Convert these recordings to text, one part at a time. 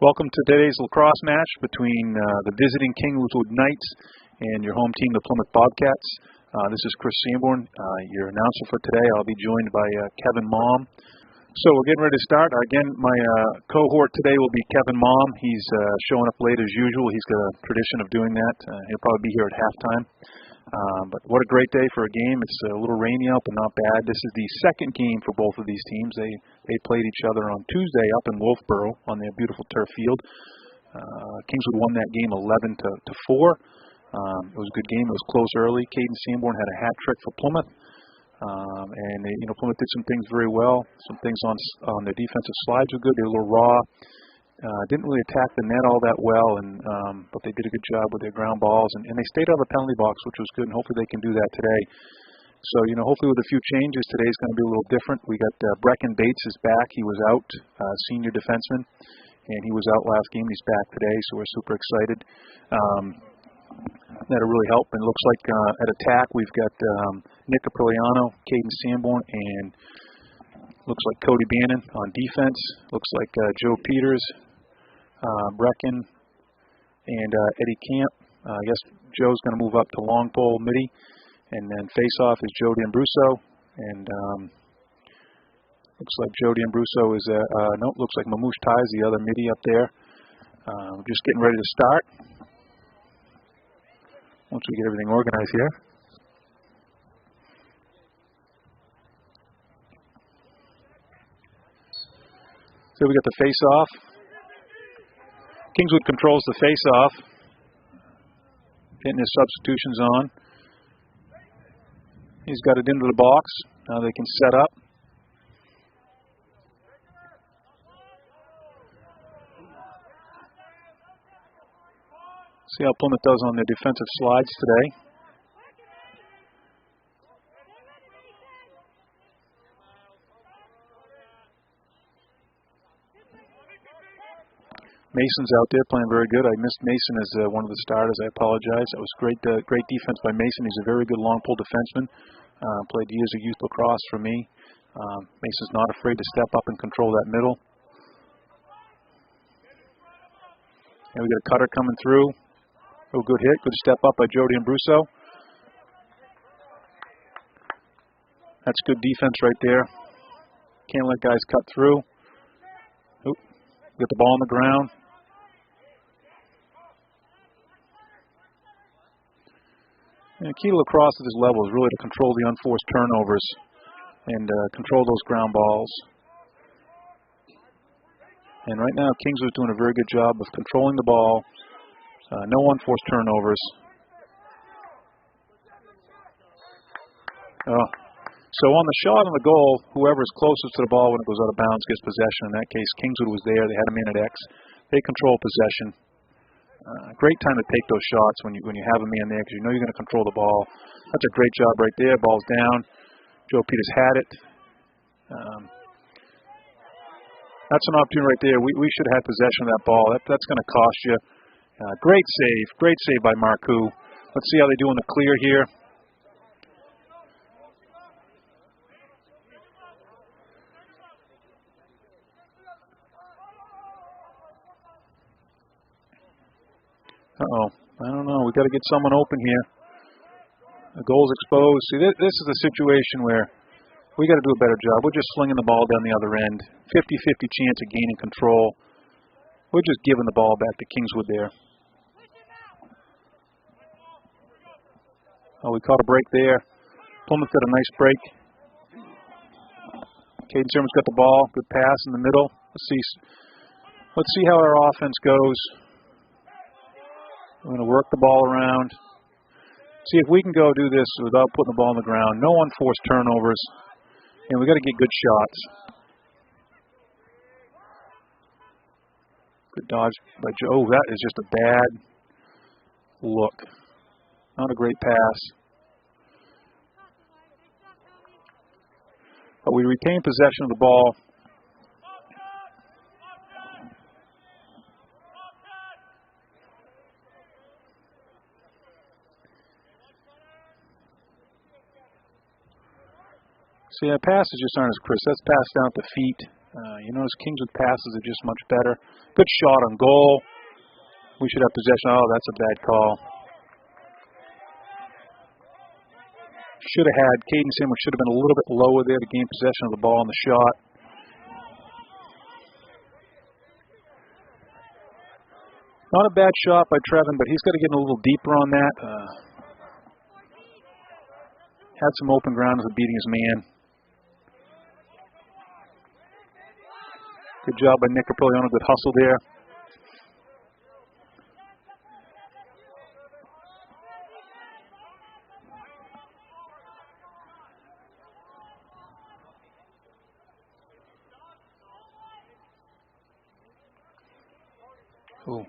Welcome to today's lacrosse match between the visiting Kingswood Knights and your home team, the Plymouth Bobcats. This is Chris Sanborn, your announcer for today. I'll be joined by Kevin Mom. So we're getting ready to start. Again, my cohort today will be Kevin Mom. He's showing up late as usual. He's got a tradition of doing that. He'll probably be here at halftime. But what a great day for a game. It's a little rainy out, but not bad. This is the second game for both of these teams. They played each other on Tuesday up in Wolfeboro on their beautiful turf field. Kingswood won that game 11-4. It was a good game. It was close early. Caden Sanborn had a hat trick for Plymouth. And Plymouth did some things very well. Some things on their defensive slides were good. They were a little raw. Didn't really attack the net all that well, but they did a good job with their ground balls, and they stayed out of the penalty box, which was good, and hopefully they can do that today. So, hopefully with a few changes, today's going to be a little different. We got Brecken Bates is back. He was out, senior defenseman, and he was out last game. He's back today, so we're super excited. That'll really help, and it looks like at attack we've got Nick Aprilliano, Caden Sanborn, and looks like Cody Bannon on defense. Looks like Joe Peters, Brecken, and Eddie Camp. I guess Joe's going to move up to long pole midi, and then face-off is Joe D'Ambruso, and looks like Joe D'Ambruso is looks like Mamouche Tai is the other midi up there. Just getting ready to start. Once we get everything organized here. So we got the face-off. Kingswood controls the face-off. Getting his substitutions on. He's got it into the box. Now they can set up. See how Plymouth does on their defensive slides today. Mason's out there playing very good. I missed Mason as one of the starters. I apologize. That was great defense by Mason. He's a very good long pole defenseman. Played years of youth lacrosse for me. Mason's not afraid to step up and control that middle. And we got a cutter coming through. Oh, good hit. Good step up by Joe D'Ambruso. That's good defense right there. Can't let guys cut through. Oop. Get the ball on the ground. And the key to lacrosse at this level is really to control the unforced turnovers and control those ground balls. And right now, Kingswood's doing a very good job of controlling the ball. No unforced turnovers. So on the shot on the goal, whoever's closest to the ball when it goes out of bounds gets possession. In that case, Kingswood was there. They had a man at X. They control possession. Great time to take those shots when you have a man there because you know you're going to control the ball. That's a great job right there. Ball's down. Joe Peters had it. That's an opportunity right there. We should have had possession of that ball. That's going to cost you. Great save by Marcoux. Let's see how they do in the clear here. I don't know. We've got to get someone open here. The goal's exposed. See, this is a situation where we got to do a better job. We're just slinging the ball down the other end. 50-50 chance of gaining control. We're just giving the ball back to Kingswood there. Oh, we caught a break there. Plymouth got a nice break. Caden Sanborn's got the ball. Good pass in the middle. Let's see how our offense goes. We're going to work the ball around. See if we can go do this without putting the ball on the ground. No unforced turnovers. And we got to get good shots. Good dodge by Joe. Oh, that is just a bad look. Not a great pass. But we retain possession of the ball. See, that passes just aren't as crisp. That's passed down at the feet. You notice Kingswood passes are just much better. Good shot on goal. We should have possession. Oh, that's a bad call. Should have had Caden Sandwich should have been a little bit lower there to gain possession of the ball on the shot. Not a bad shot by Trevin, but he's got to get a little deeper on that. Had some open ground as beating his man. Good job by Nick Capriglione. Good hustle there. Oh,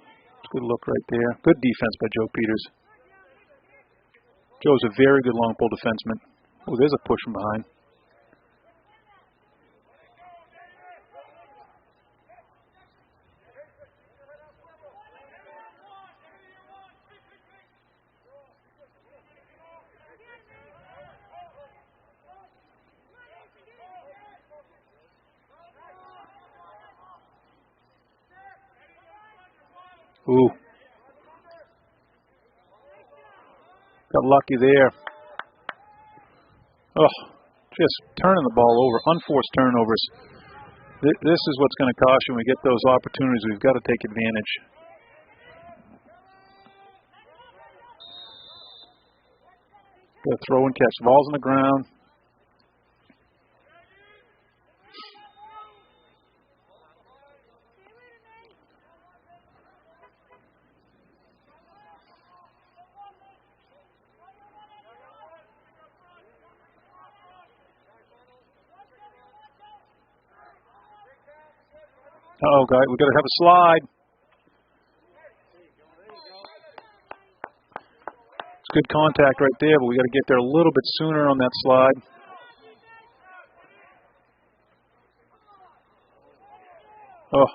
good look right there. Good defense by Joe Peters. Joe's a very good long pole defenseman. Oh, there's a push from behind. Ooh. Got lucky there. Oh, just turning the ball over. Unforced turnovers. This is what's going to cost you when we get those opportunities. We've got to take advantage. Got to throw and catch. The ball's on the ground. Oh, guys, we've got to have a slide. It's good contact right there, but we got to get there a little bit sooner on that slide. Oh.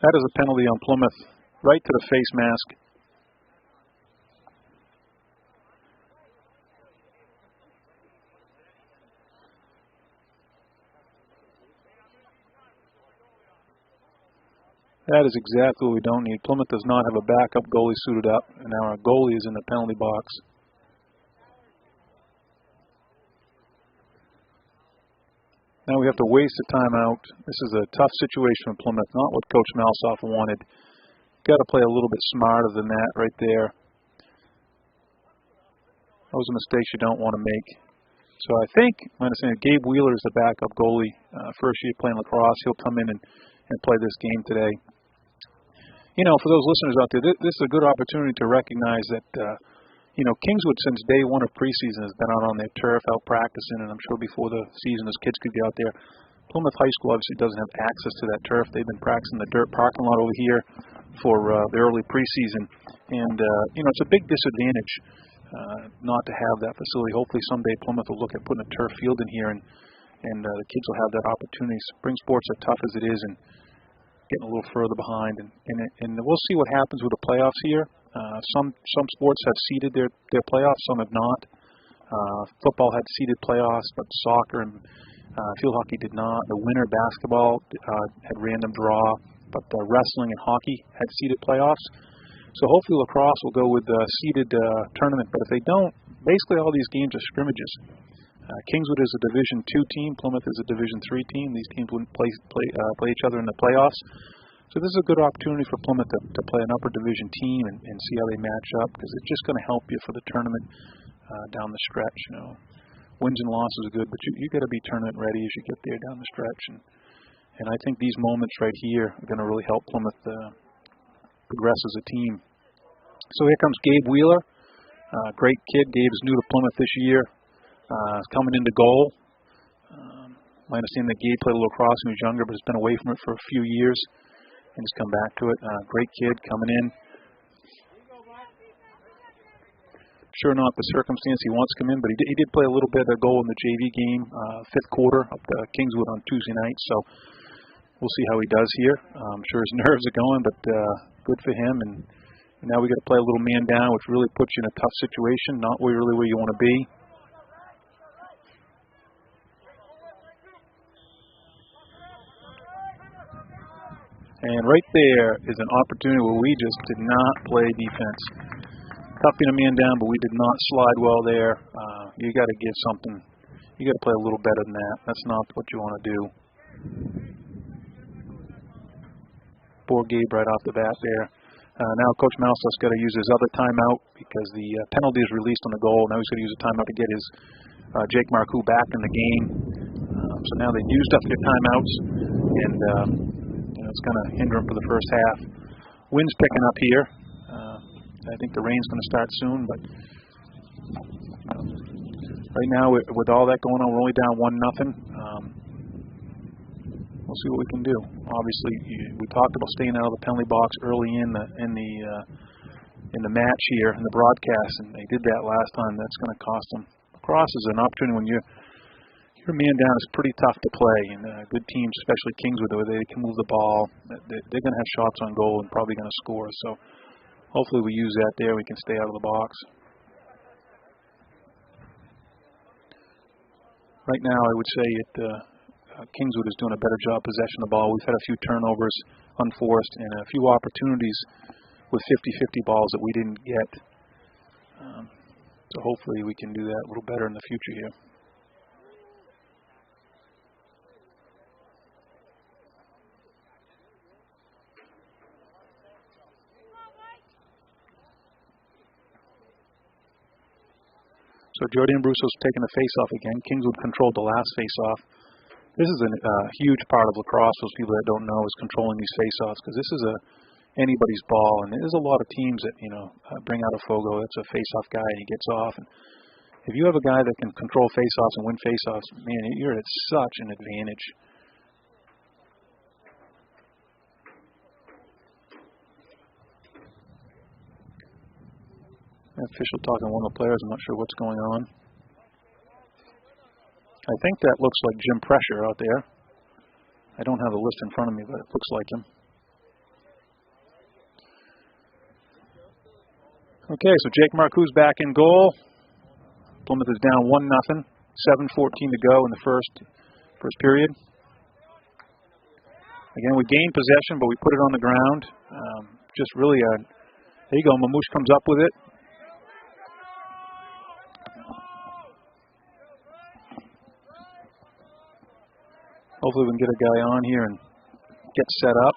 That is a penalty on Plymouth, right to the face mask. That is exactly what we don't need. Plymouth does not have a backup goalie suited up, and now our goalie is in the penalty box. Now we have to waste a timeout. This is a tough situation for Plymouth, not what Coach Malsoff wanted. Got to play a little bit smarter than that right there. Those are mistakes you don't want to make. So I think, my understanding, Gabe Wheeler is the backup goalie. First year playing lacrosse. He'll come in and play this game today. You know, for those listeners out there, this is a good opportunity to recognize that, you know, Kingswood since day one of preseason has been out on their turf, out practicing, and I'm sure before the season those kids could get out there. Plymouth High School obviously doesn't have access to that turf. They've been practicing the dirt parking lot over here for the early preseason. And, you know, it's a big disadvantage not to have that facility. Hopefully someday Plymouth will look at putting a turf field in here, and the kids will have that opportunity. Spring sports are tough as it is, and getting a little further behind, and we'll see what happens with the playoffs here. Some sports have seeded their playoffs, some have not. Football had seeded playoffs, but soccer and field hockey did not. The winter basketball had random draw, but wrestling and hockey had seeded playoffs. So hopefully lacrosse will go with the seeded tournament, but if they don't, basically all these games are scrimmages. Kingswood is a Division II team. Plymouth is a Division III team. These teams wouldn't play each other in the playoffs. So this is a good opportunity for Plymouth to play an upper division team and see how they match up, because it's just going to help you for the tournament down the stretch. You know, wins and losses are good, but you got to be tournament ready as you get there down the stretch. And I think these moments right here are going to really help Plymouth progress as a team. So here comes Gabe Wheeler, great kid. Gabe is new to Plymouth this year. Coming into goal. I understand that Gabe played a little lacrosse when he was younger, but has been away from it for a few years, and he's come back to it. Great kid coming in. Sure not the circumstance he wants to come in, but he did play a little bit of goal in the JV game, fifth quarter up to Kingswood on Tuesday night. So we'll see how he does here. I'm sure his nerves are going, but good for him. And now we got to play a little man down, which really puts you in a tough situation, not really where you want to be. And right there is an opportunity where we just did not play defense. Cupping a man down, but we did not slide well there. You got to give something. You got to play a little better than that. That's not what you want to do. Poor Gabe right off the bat there. Now Coach Mouse's got to use his other timeout because the penalty is released on the goal. Now he's going to use a timeout to get his Jake Marcoux back in the game. So now they've used up their timeouts, and it's going to hinder them for the first half. Wind's picking up here. I think the rain's going to start soon, but right now with all that going on, we're only down 1-0. We'll see what we can do. Obviously, we talked about staying out of the penalty box early in the match here in the broadcast, and they did that last time. That's going to cost them. Lacrosse is an opportunity when you're man down. It's pretty tough to play, and good teams, especially Kingswood, where they can move the ball. They're going to have shots on goal and probably going to score. So hopefully we use that there. We can stay out of the box. Right now, I would say Kingswood is doing a better job possessing the ball. We've had a few turnovers unforced and a few opportunities with 50-50 balls that we didn't get. So hopefully we can do that a little better in the future here. So Jordan Brusso's taking the face-off again. Kingswood controlled the last face-off. This is a huge part of lacrosse, those people that don't know, is controlling these face-offs, because this is anybody's ball, and there's a lot of teams that, bring out a Fogo. That's a face-off guy, and he gets off. And if you have a guy that can control face-offs and win face-offs, man, you're at such an advantage. Official talking to one of the players. I'm not sure what's going on. I think that looks like Jim Pressure out there. I don't have the list in front of me, but it looks like him. Okay, so Jake Marcoux's back in goal. Plymouth is down 1-0. 7:14 to go in the first period. Again, we gained possession, but we put it on the ground. Just really there you go. Mamouche comes up with it. Hopefully we can get a guy on here and get set up.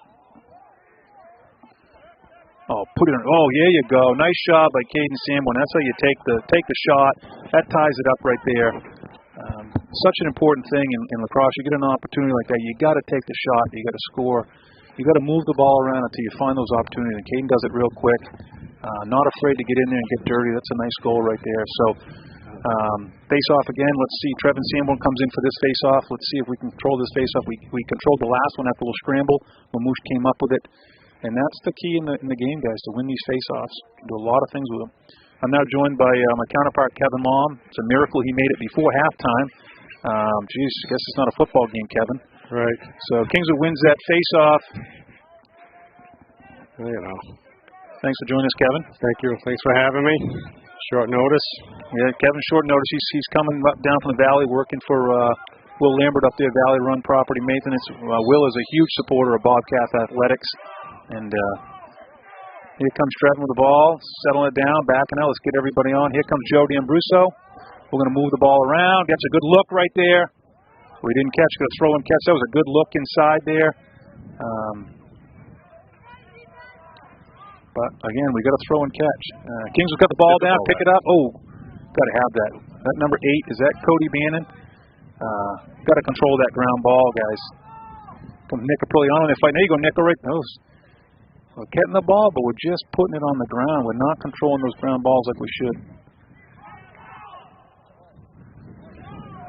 Oh, put it on. Oh, there you go. Nice shot by Caden Sanborn. That's how you take the shot. That ties it up right there. Such an important thing in lacrosse. You get an opportunity like that, you got to take the shot. You got to score. You got to move the ball around until you find those opportunities. And Caden does it real quick. Not afraid to get in there and get dirty. That's a nice goal right there. So. Face-off again. Let's see. Trevin Sanborn comes in for this face-off. Let's see if we can control this face-off. We controlled the last one after a little scramble. Mamouche came up with it. And that's the key in the game, guys, to win these face-offs. You can do a lot of things with them. I'm now joined by my counterpart, Kevin Mom. It's a miracle he made it before halftime. Geez, I guess it's not a football game, Kevin. Right. So Kingswood wins that face-off. Thanks for joining us, Kevin. Thank you. Thanks for having me. Short notice. Yeah, Kevin, short notice. He's coming up down from the Valley, working for Will Lambert up there, Valley Run Property Maintenance. Will is a huge supporter of Bobcat Athletics. And here comes Trevin with the ball, settling it down, backing out. Let's get everybody on. Here comes Joe D'Ambruso. We're going to move the ball around. Gets a good look right there. We didn't catch. Going to throw and catch. That was a good look inside there. But, again, we got to throw and catch. Kingswood got the ball down, pick it up. Oh, got to have that. That number 8, is that Cody Bannon? Got to control that ground ball, guys. Come Nick Aprilliano in the fight. There you go, Nick. Right. We're getting the ball, but we're just putting it on the ground. We're not controlling those ground balls like we should.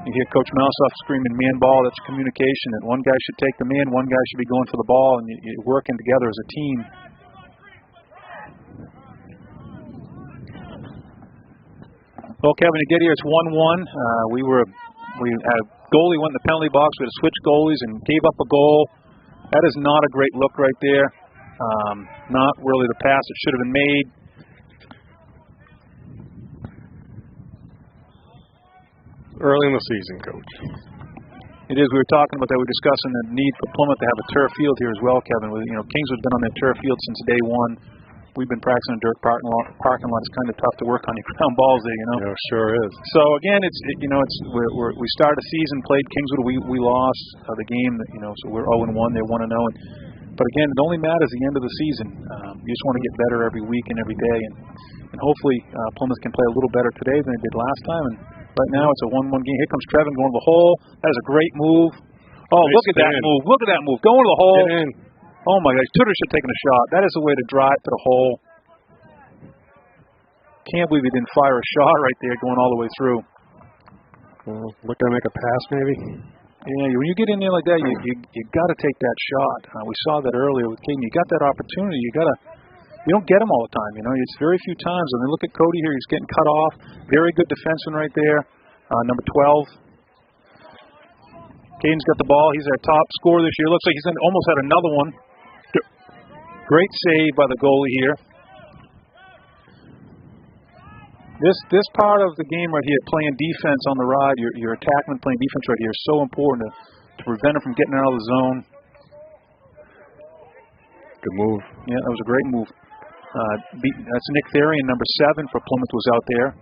You hear Coach Mouseoff screaming man ball. That's communication. And one guy should take the man, one guy should be going for the ball, and you're working together as a team. Well, Kevin, to get here, it's 1-1. We had a goalie went in the penalty box. We had to switch goalies and gave up a goal. That is not a great look right there. Not really the pass that should have been made. Early in the season, Coach. It is. We were talking about that. We were discussing the need for Plymouth to have a turf field here as well, Kevin. Kingswood's been on that turf field since day one. We've been practicing a dirt parking lot. It's kind of tough to work on your ground balls there, Yeah, sure is. So again, we started a season, played Kingswood. We lost the game, so we're 0-1. They're 1-0. But again, it only matters the end of the season. You just want to get better every week and every day, and hopefully Plymouth can play a little better today than they did last time. And right now it's a 1-1 game. Here comes Trevin going to the hole. That is a great move. Oh, nice look at that move! Look at that move! Going to the hole. Get in. Oh my gosh, Tudor should have taken a shot. That is the way to drive to the hole. Can't believe he didn't fire a shot right there going all the way through. Looking to make a pass maybe? Yeah, when you get in there like that, you got to take that shot. We saw that earlier with Caden. You got that opportunity. You don't get them all the time. It's very few times. And then look at Cody here. He's getting cut off. Very good defenseman right there. Number 12. Caden's got the ball. He's our top scorer this year. Looks like he's almost had another one. Great save by the goalie here. This part of the game right here, playing defense on the ride, your attackman playing defense right here is so important to prevent him from getting out of the zone. Good move. Yeah, that was a great move. That's Nick Therian, number 7 for Plymouth, was out there.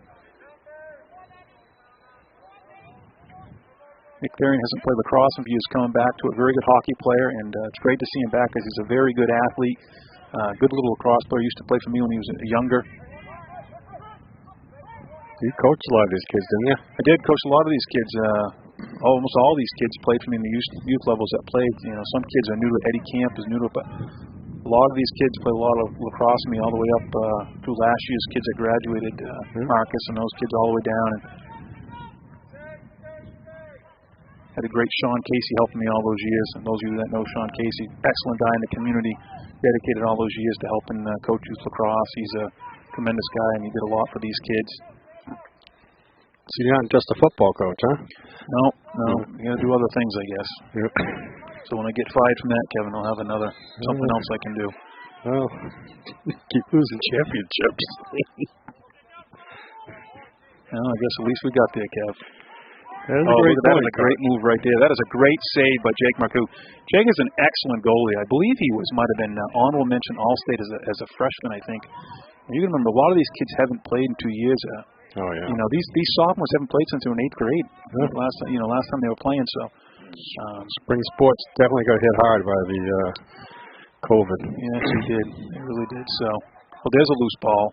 Nick Therian hasn't played lacrosse, and he is coming back to a very good hockey player, and it's great to see him back because he's a very good athlete, good little lacrosse player. Used to play for me when he was younger. You coached a lot of these kids, didn't you? I did coach a lot of these kids. Almost all these kids played for me in the youth levels that played. Some kids are new to Eddie Camp, is new to it, but a lot of these kids played a lot of lacrosse with me all the way up through last year's kids that graduated, Marcus and those kids all the way down. And had a great Sean Casey helping me all those years. And those of you that know Sean Casey, excellent guy in the community, dedicated all those years to helping coach youth lacrosse. He's a tremendous guy, and he did a lot for these kids. So you're not just a football coach, huh? No. You got to do other things, I guess. Yep. So when I get fired from that, Kevin, I'll have something else I can do. Well, keep losing championships. Well, I guess at least we got there, Kev. That is a great move right there. That is a great save by Jake Marcoux. Jake is an excellent goalie. I believe he might have been honorable mention All-State as a freshman, I think. And you can remember, a lot of these kids haven't played in 2 years. Oh yeah. These sophomores haven't played since they were in 8th grade. Yeah. Last time they were playing. So, spring sports definitely got hit hard by the COVID. Yes, they did. They really did. So, well, there's a loose ball.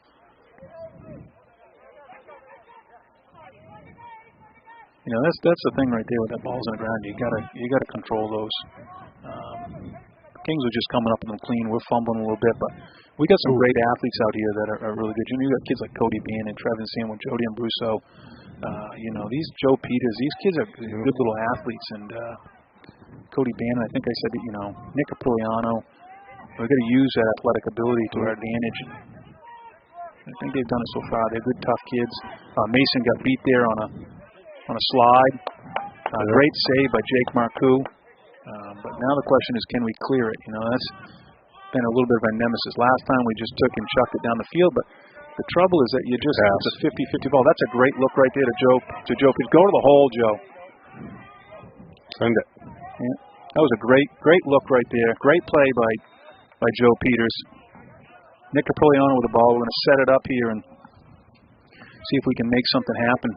That's the thing right there with that ball's on the ground. You gotta control those. Kings are just coming up with them clean. We're fumbling a little bit, but we got some great athletes out here that are really good. You got kids like Cody Bean and Trevin Sandwich, Jody Ambruso. These Joe Peters, these kids are good little athletes. And Cody Bean, I think I said that, Nick Aprigliano. We've got to use that athletic ability to our advantage. I think they've done it so far. They're good, tough kids. Mason got beat there on a slide. Great save by Jake Marcoux. But now the question is, can we clear it? That's been a little bit of a nemesis. Last time we just took and chucked it down the field, but the trouble is that it's a 50-50 ball. That's a great look right there to Joe. Please go to the hole, Joe. Send it. Yeah, that was a great look right there. Great play by Joe Peters. Nick Aprigliano with the ball. We're going to set it up here and see if we can make something happen.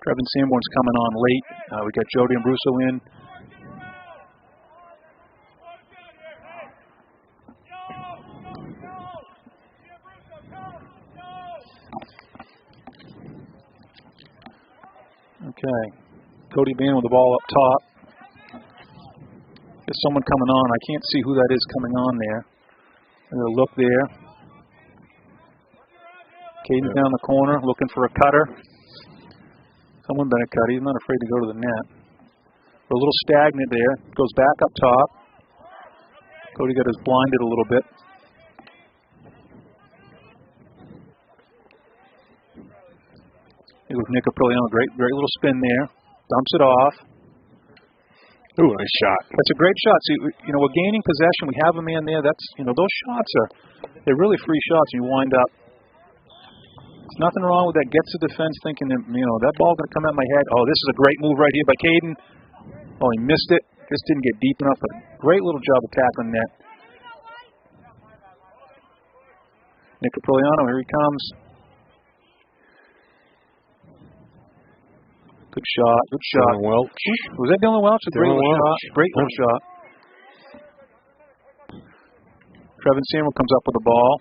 Trevin Sanborn's coming on late. We got Jody Ambruso in. Okay. Cody Bean with the ball up top. There's someone coming on. I can't see who that is coming on there. I'm going to look there. Caden's down the corner looking for a cutter. Someone better cut. He's not afraid to go to the net. We're a little stagnant there. Goes back up top. Cody got us blinded a little bit. It was Nick Aprigliano. Great little spin there. Dumps it off. Ooh, nice shot. That's a great shot. See, we're gaining possession. We have a man there. That's, those shots they're really free shots. You wind up. There's nothing wrong with that. Gets the defense thinking that, that ball going to come at my head. Oh, this is a great move right here by Caden. Oh, he missed it. Just didn't get deep enough. But great little job of tackling net. Nick Aprigliano, here he comes. Good shot. Good shot. Dylan Welch. Was that Dylan Welch? A great little shot. Great little shot. Trevin Samuel comes up with the ball.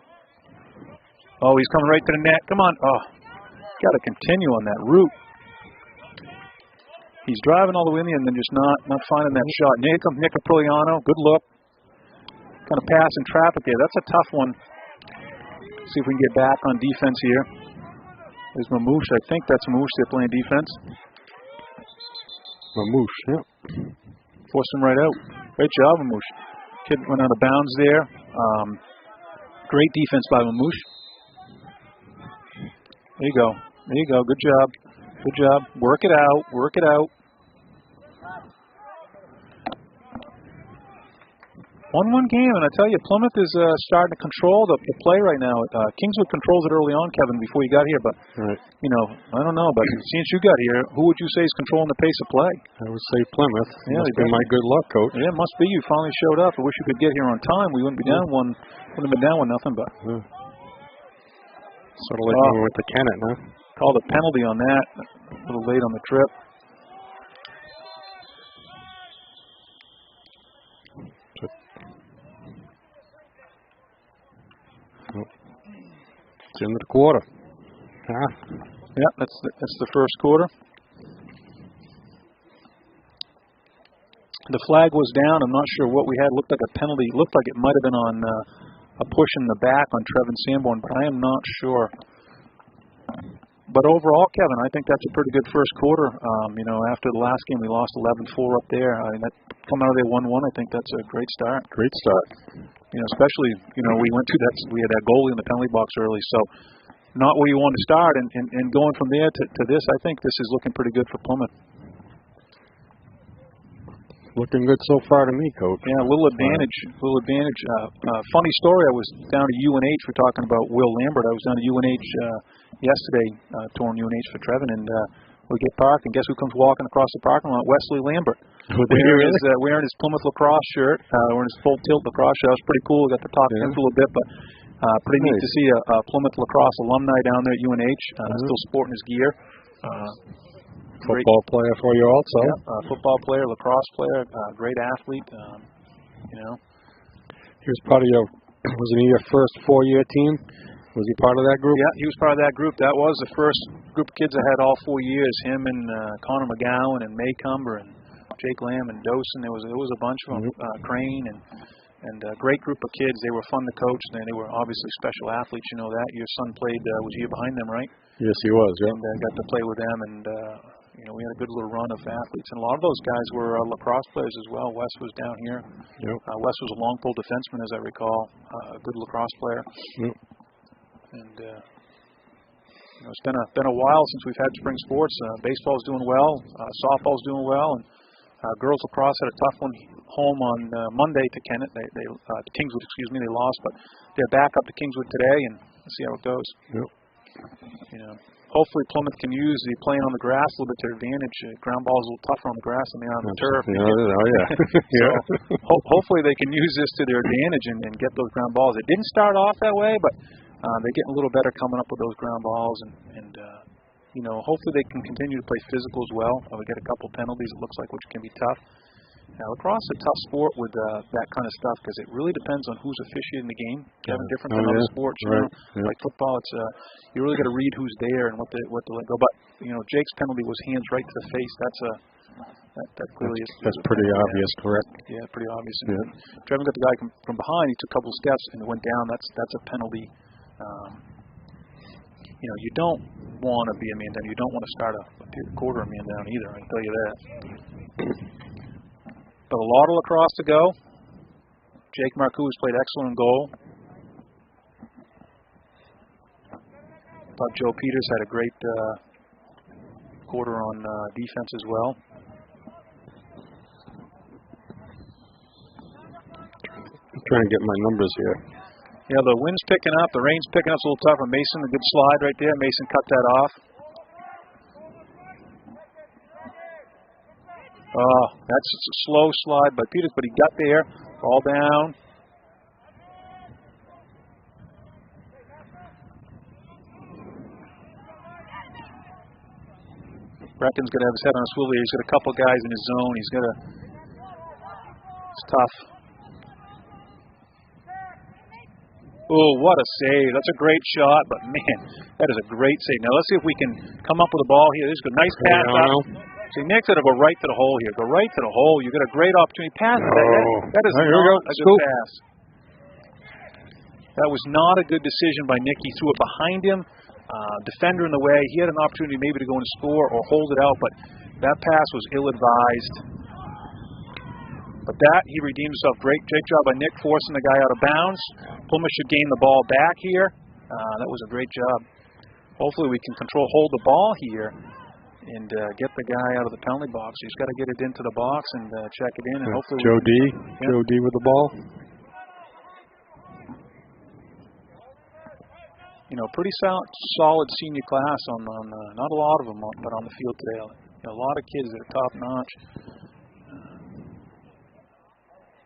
Oh, he's coming right to the net. Come on. Oh, got to continue on that route. He's driving all the way in and then just not finding that shot. Here comes Nick Aprigliano. Good look. Kind of pass in traffic there. That's a tough one. See if we can get back on defense here. There's Mamouche. I think that's Mamouche. They're playing defense. Mamouche, yeah. Forced him right out. Great job, Mamouche. Kid went out of bounds there. Great defense by Mamouche. There you go. There you go. Good job. Good job. Work it out. Work it out. 1-1 game, and I tell you, Plymouth is starting to control the play right now. Kingswood controls it early on, Kevin, before you got here. But, you know, I don't know. But since you got here, who would you say is controlling the pace of play? I would say Plymouth. Yeah, must be my good luck, Coach. Yeah, it must be. You finally showed up. I wish you could get here on time. We wouldn't be down one. Wouldn't have been down with nothing. But sort of like when we went to Kennett, huh? Called a penalty on that. A little late on the trip. It's into the quarter. Yeah, that's the first quarter. The flag was down. I'm not sure what we had. Looked like a penalty. Looked like it might have been on a push in the back on Trevin Sanborn, but I am not sure. But overall, Kevin, I think that's a pretty good first quarter. You know, after the last game, we lost 11-4 up there. I mean, that come out of there 1-1. I think that's a great start. Great start. You know, especially, you know, we had that goalie in the penalty box early, so not where you want to start. And going from there to this, I think this is looking pretty good for Plymouth. Looking good so far to me, Coach. Yeah, a little advantage. Funny story, I was down at UNH. We're talking about Will Lambert. I was down at UNH yesterday, touring UNH for Trevin, and we get parked, and guess who comes walking across the parking lot? Wesley Lambert. Wearing his Plymouth Lacrosse shirt, wearing his full tilt lacrosse shirt. That was pretty cool. Got to talk to him for a little bit, but pretty neat to see a Plymouth Lacrosse alumni down there at UNH, still sporting his gear. Football player for you also. Yeah, football player, lacrosse player, great athlete. You know, he was part of wasn't he your first 4-year team? Was he part of that group? Yeah, he was part of that group. That was the first group of kids I had all 4 years. Him and Connor McGowan and Maycumber and Jake Lamb and Dosen. There was a bunch of them. Crane and a great group of kids. They were fun to coach. They were obviously special athletes. You know that. Your son played. Was he behind them, right? Yes, he was. Yeah. And got to play with them, and you know, we had a good little run of athletes, and a lot of those guys were lacrosse players as well. Wes was down here. Yep. Wes was a long pole defenseman, as I recall. A good lacrosse player. Yep. And you know, it's been a while since we've had spring sports. Baseball's doing well. Softball's doing well, and girls lacrosse had a tough one home on Monday to Kennett. To Kingswood, excuse me. They lost, but they're back up to Kingswood today, and we'll see how it goes. Yep. You know, hopefully Plymouth can use the playing on the grass a little bit to their advantage. Ground ball's a little tougher on the grass than they are on the turf. So hopefully they can use this to their advantage and get those ground balls. It didn't start off that way, but they're getting a little better coming up with those ground balls, and you know, hopefully they can continue to play physical as well. We get a couple penalties, it looks like, which can be tough. Now, lacrosse is a tough sport with that kind of stuff because it really depends on who's officiating the game. Kevin, different than other sports, you know. Yeah. Like football, it's you really got to read who's there and what to let go. But you know, Jake's penalty was hands right to the face. That clearly is. That's pretty obvious, correct? Yeah, pretty obvious. Yeah. Trevin got the guy from behind. He took a couple of steps and it went down. That's a penalty. You know, you don't want to be a man down. You don't want to start a quarter a man down either. I can tell you that. But a lot of lacrosse to go. Jake Marcoux has played excellent in goal. Thought Joe Peters had a great quarter on defense as well. I'm trying to get my numbers here. Yeah, the wind's picking up. The rain's picking up. It's a little tougher. Mason, a good slide right there. Mason cut that off. Oh, that's a slow slide by Peters, but he got there. Ball down. Brecken's going to have his head on a swivel here. He's got a couple guys in his zone. He's got to... It's tough. Oh, what a save. That's a great shot, but man, that is a great save. Now let's see if we can come up with a ball here. This is a nice pass up. See, Nick's going to go right to the hole here. Go right to the hole. You got a great opportunity. Pass. That is not a good pass. That was not a good decision by Nick. He threw it behind him. Defender in the way. He had an opportunity maybe to go and score or hold it out, but that pass was ill-advised. But that, he redeemed himself. Great job by Nick forcing the guy out of bounds. Plymouth should gain the ball back here. That was a great job. Hopefully we can hold the ball here and get the guy out of the penalty box. He's got to get it into the box and check it in. And hopefully Joe D. Yeah. Joe D with the ball. You know, pretty solid senior class on not a lot of them, but on the field today. You know, a lot of kids that are top notch.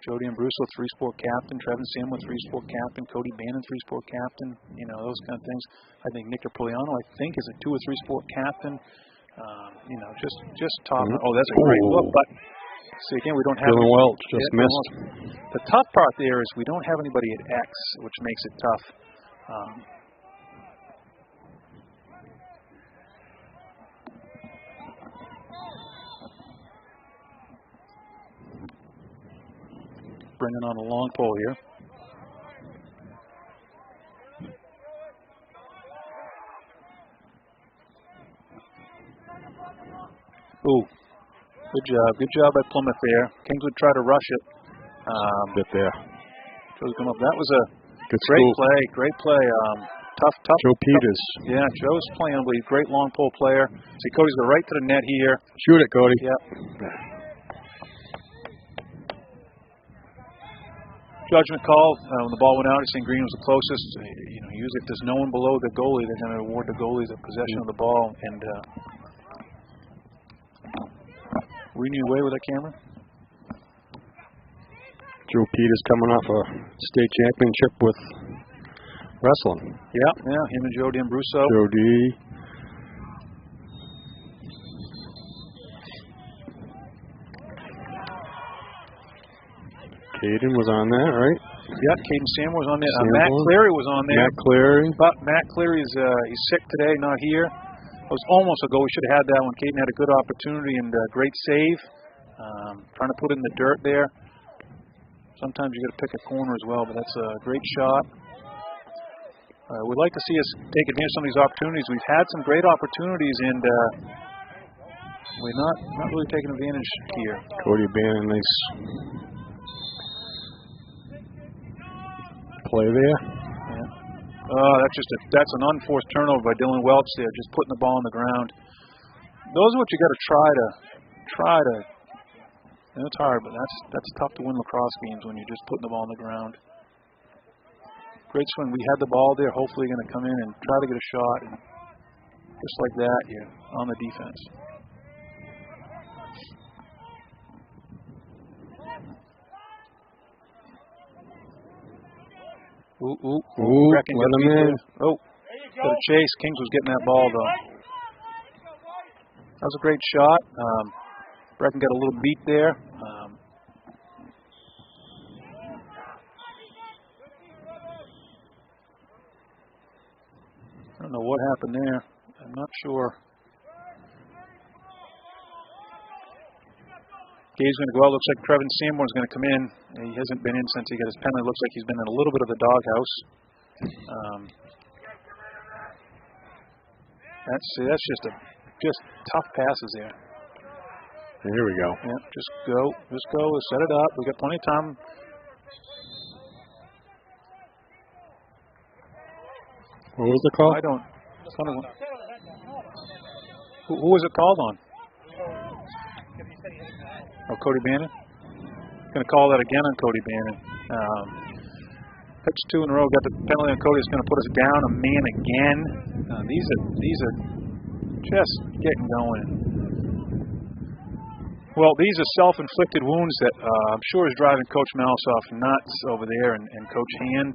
Jody Ambruso, 3-sport captain. Trevin Samwa, 3-sport captain. Cody Bannon, 3-sport captain. You know, those kind of things. I think Nick Apoliano, I think, is a 2- or 3-sport captain. You know, just top. Oh, that's a great look. But see, again, we don't have. Dylan Welch just missed. The tough part there is we don't have anybody at X, which makes it tough. Bringing on a long pole here. Ooh, good job by Plymouth there. Kingswood tried to rush it. Bit there. Come up. That was a good great play. Tough. Joe Peters. Yeah, Joe's playing unbelievable. Great long pole player. See, Cody's going right to the net here. Shoot it, Cody. Yep. Judgment call when the ball went out. He's saying Green was the closest. You know, usually if there's no one below the goalie, they're going to award the goalie the possession of the ball. And were you away with that camera? Joe Peters coming off a state championship with wrestling. Yeah, him and Joe D'Ambruso. Joe D. Caden was on that, right? Yeah, Caden Sam was on there. Matt Cleary was on there. Matt Cleary. But Matt Cleary's he's sick today, not here. It was almost a goal. We should have had that one. Caden had a good opportunity and great save. Trying to put it in the dirt there. Sometimes you got to pick a corner as well, but that's a great shot. We'd like to see us take advantage of some of these opportunities. We've had some great opportunities, and we're not really taking advantage here. Cody Bannon, nice play there. Yeah. Oh, that's an unforced turnover by Dylan Welch there, just putting the ball on the ground. Those are what you got to try to. And it's hard, but that's tough to win lacrosse games when you're just putting the ball on the ground. Great swing. We had the ball there. Hopefully, going to come in and try to get a shot, and just like that, you're on the defense. Ooh. Let him in. Oh, got a chase. Kings was getting that ball, though. That was a great shot. Brecken got a little beat there. I don't know what happened there. I'm not sure. Gabe's going to go out. Looks like Trevin Sanborn's going to come in. He hasn't been in since he got his penalty. Looks like he's been in a little bit of the doghouse. That's just tough passes there. Here we go. Yeah, just go. Set it up. We got plenty of time. What was the call? I don't. Who was it called on? Oh, Cody Bannon? Going to call that again on Cody Bannon. Pitch 2 in a row. Got the penalty on Cody. It's going to put us down a man again. These are just getting going. Well, these are self-inflicted wounds that I'm sure is driving Coach Malisoff nuts over there, and Coach Hand.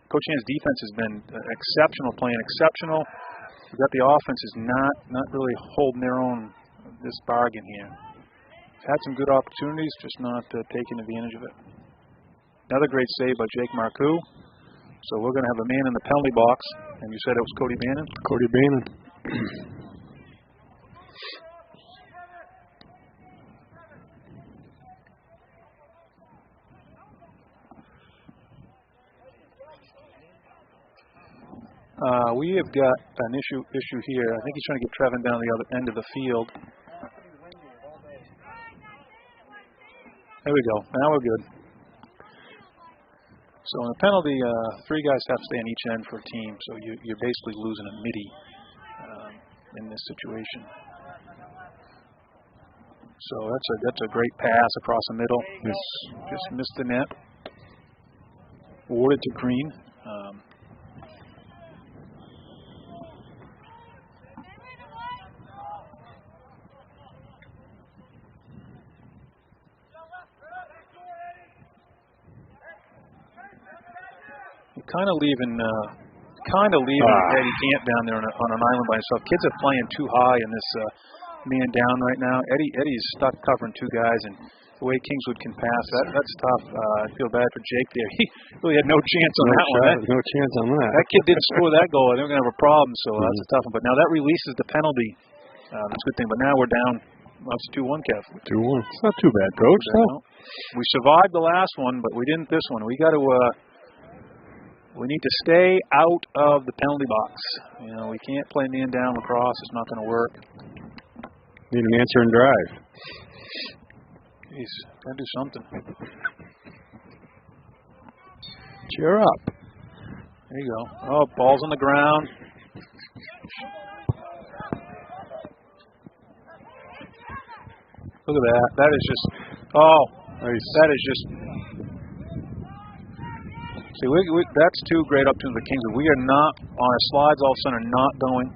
Coach Hand's defense has been exceptional, playing exceptional. We've got the offense is not really holding their own this bargain here. Had some good opportunities, just not taking advantage of it. Another great save by Jake Marcoux. So we're going to have a man in the penalty box, and you said it was Cody Bannon? Cody Bannon. We have got an issue here. I think he's trying to get Trevin down the other end of the field. There we go. Now we're good. So in a penalty, 3 guys have to stay on each end for a team. So you're basically losing a midi in this situation. So that's a great pass across the middle. Just missed the net. Awarded to Green. Kind of leaving Eddie Camp down there on an island by himself. Kids are playing too high in this man down right now. Eddie's stuck covering 2 guys, and the way Kingswood can pass, that's tough. I feel bad for Jake there. He really had no chance on that one. No chance on that. That kid didn't score that goal. They're going to have a problem, so that's a tough one. But now that releases the penalty. That's a good thing. But now we're down. Well, it's 2-1, Kev. 2-1. It's not too bad, Coach. No. We survived the last one, but we didn't this one. We got to... we need to stay out of the penalty box. You know, we can't play man down lacrosse. It's not going to work. Need an answer and drive. Jeez, gotta do something. Cheer up. There you go. Oh, ball's on the ground. Look at that. That is just. Oh, that is just. See, that's 2 great opportunities for Kingswood. We are not on our slides. All of a sudden, are not going.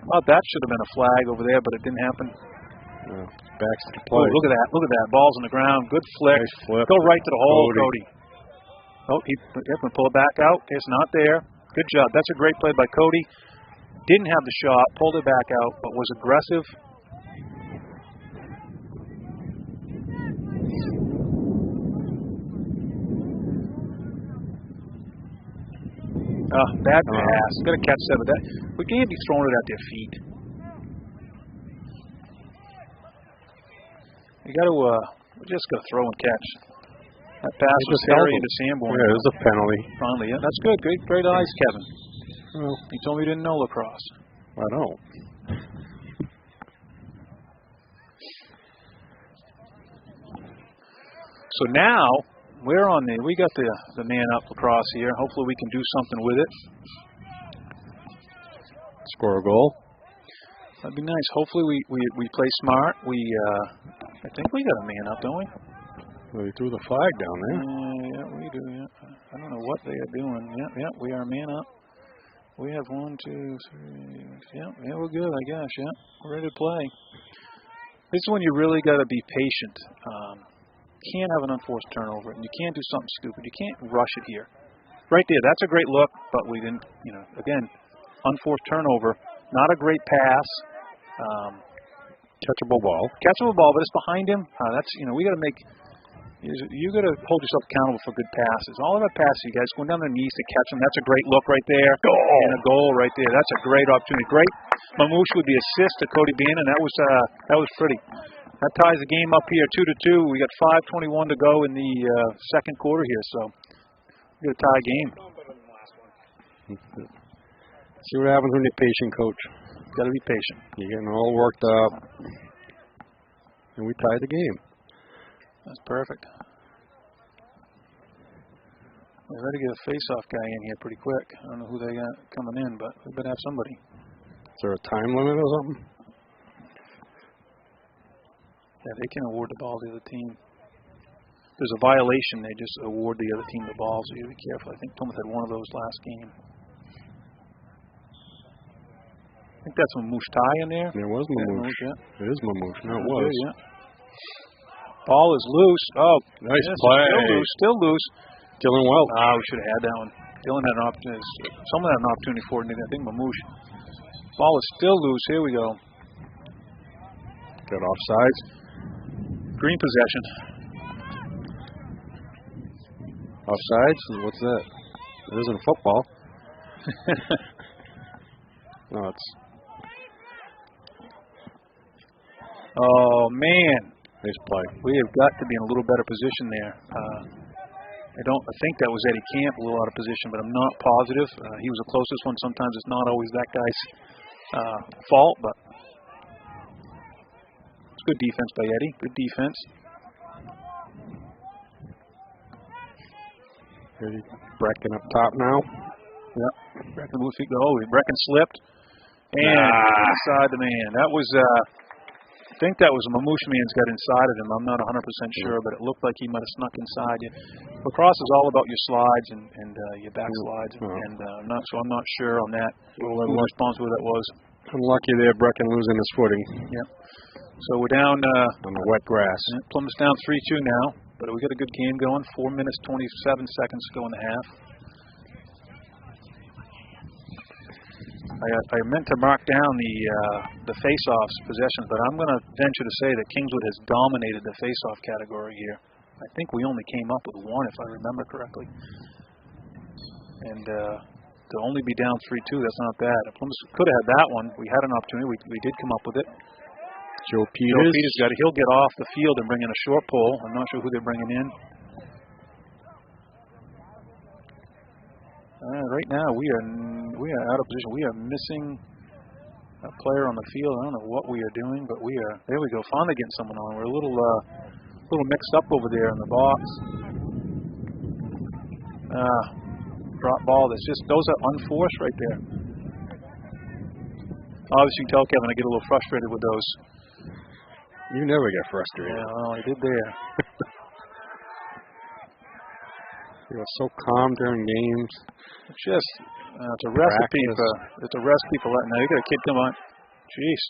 Oh, that should have been a flag over there, but it didn't happen. Back to the play. Oh, look at that! Look at that! Ball's on the ground. Good flick. Nice flip. Go right to the hole, Cody. Oh, he's going to pull it back out. It's not there. Good job. That's a great play by Cody. Didn't have the shot. Pulled it back out, but was aggressive. Bad pass. Got to catch that with that. We can't be throwing it at their feet. You got to. We just got to throw and catch. That pass was Harry into Sanborn. Yeah, it was a penalty. Finally, yeah, that's good. Great eyes, Kevin. Well, you told me you didn't know lacrosse. I don't. So now. We got the man up lacrosse here. Hopefully we can do something with it. Score a goal. That'd be nice. Hopefully we play smart. I think we got a man up, don't we? Well, we threw the flag down there. Yeah, we do. Yeah. I don't know what they are doing. Yeah, we are man up. We have 1, 2, 3. Yeah, we're good, I guess. Yeah, we're ready to play. This is when you really got to be patient. Can't have an unforced turnover, and you can't do something stupid. You can't rush it here. Right there, that's a great look, but we didn't, again, unforced turnover. Not a great pass. Catchable ball. Catchable ball, but it's behind him. That's, we got to make, you got to hold yourself accountable for good passes. All of our passes, you guys going down their knees to catch them. That's a great look right there. Goal. And a goal right there. That's a great opportunity. Great. Mamouche with the assist to Cody Bannon. That was pretty. That ties the game up here, 2-2. We got 5:21 to go in the second quarter here, so we got a tie game. See what happens when you're patient, Coach. Got to be patient. You're getting all worked up, and we tied the game. That's perfect. We're ready to get a face-off guy in here pretty quick. I don't know who they got coming in, but we better have somebody. Is there a time limit or something? Yeah, they can award the ball to the other team. There's a violation, they just award the other team the ball, so you got to be careful. I think Plymouth had one of those last game. think that's Mamouche Thai in there. There was Mamouche. Yeah. It is Mamouche. No, it was. Yeah. Ball is loose. Oh, nice play. Still loose. Dylan Welch. We should have had that one. Dylan had an opportunity. Someone had an opportunity for it. I think Mamouche. Ball is still loose. Here we go. Got offsides. Green possession. Offsides? What's that? It isn't football. No, it's. Oh, man. Nice play. We have got to be in a little better position there. I think that was Eddie Camp, a little out of position, but I'm not positive. He was the closest one. Sometimes it's not always that guy's fault, but it's good defense by Eddie. Good defense. Brecken up top now. Yep. Brecken moves feet. Oh, Brecken slipped. And inside the man. That was, I think that was Mamouche man's got inside of him. I'm not 100% sure, but it looked like he might have snuck inside you. Lacrosse is all about your slides and your backslides, and I'm not sure on that. Who responsible that was. Unlucky there, Brecken losing his footing. Yep. So we're down on the wet grass. Plymouth's down 3-2 now, but we got a good game going. 4 minutes 27 seconds to go in the half. I meant to mark down the face-offs possessions, but I'm going to venture to say that Kingswood has dominated the face-off category here. I think we only came up with one, if I remember correctly. And to only be down 3-2, that's not bad. Plymouth could have had that one. We had an opportunity. We did come up with it. Joe Peters got it. He'll get off the field and bring in a short pole. I'm not sure who they're bringing in. Right now, we are out of position. We are missing a player on the field. I don't know what we are doing, but we are. There we go. Finally getting someone on. We're a little mixed up over there in the box. Drop ball. Those are unforced right there. Obviously, you can tell Kevin I get a little frustrated with those. You never get frustrated. Yeah, well, I did there. You were so calm during games. It's just it's a recipe for letting. Now you got a kid come on. Jeez.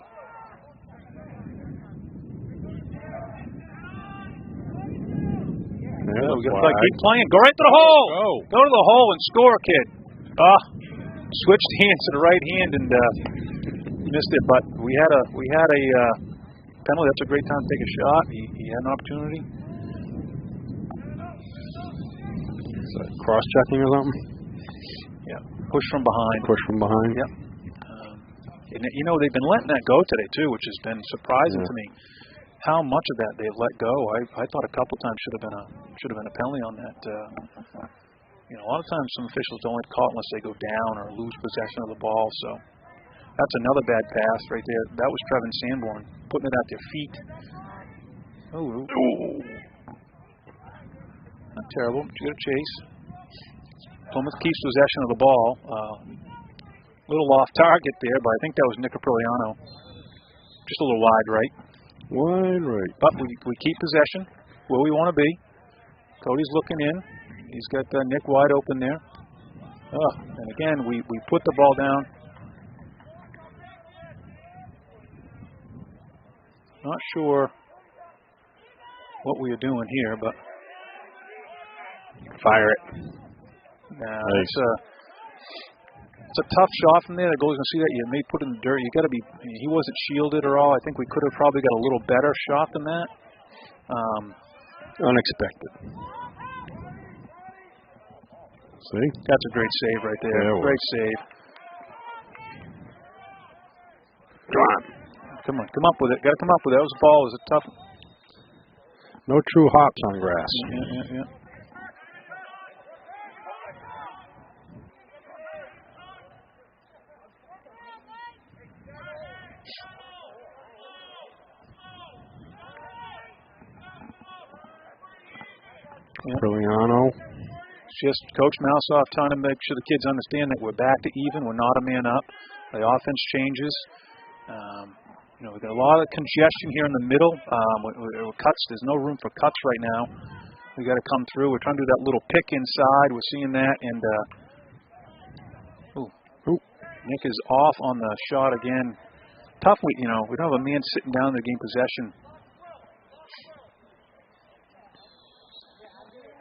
Yeah, we got to keep playing. Go right to the hole. Go to the hole and score, kid. Switched hands to the right hand and missed it. But we had a penalty. That's a great time to take a shot. He had an opportunity. Cross-checking or something? Yeah. Push from behind. Yep. And, they've been letting that go today, too, which has been surprising to me. How much of that they've let go. I thought a couple times should have been a penalty on that. A lot of times some officials don't let call unless they go down or lose possession of the ball. So that's another bad pass right there. That was Trevin Sanborn putting it at their feet. Oh. Not terrible, but you got to chase. Plymouth keeps possession of the ball. Little off target there, but I think that was Nick Apriliano. Just a little wide right. Wide right. But we keep possession where we want to be. Cody's looking in. He's got Nick wide open there. And again, we put the ball down. Not sure what we are doing here, but fire it. Nice. It's a tough shot from there. The goalie's going to see that. You may put in the dirt. You got to be. He wasn't shielded or all. I think we could have probably got a little better shot than that. Unexpected. See? That's a great save right there. Yeah, great save. Come on, come up with it. Got to come up with it. That was a ball. It was a tough. No true hops on grass. Yeah. Apriliano. It's just Coach Mouseoff trying to make sure the kids understand that we're back to even. We're not a man up. The offense changes. We've got a lot of congestion here in the middle. Cuts. There's no room for cuts right now. We got to come through. We're trying to do that little pick inside. We're seeing that. And Nick is off on the shot again. Tough, we don't have a man sitting down there getting possession.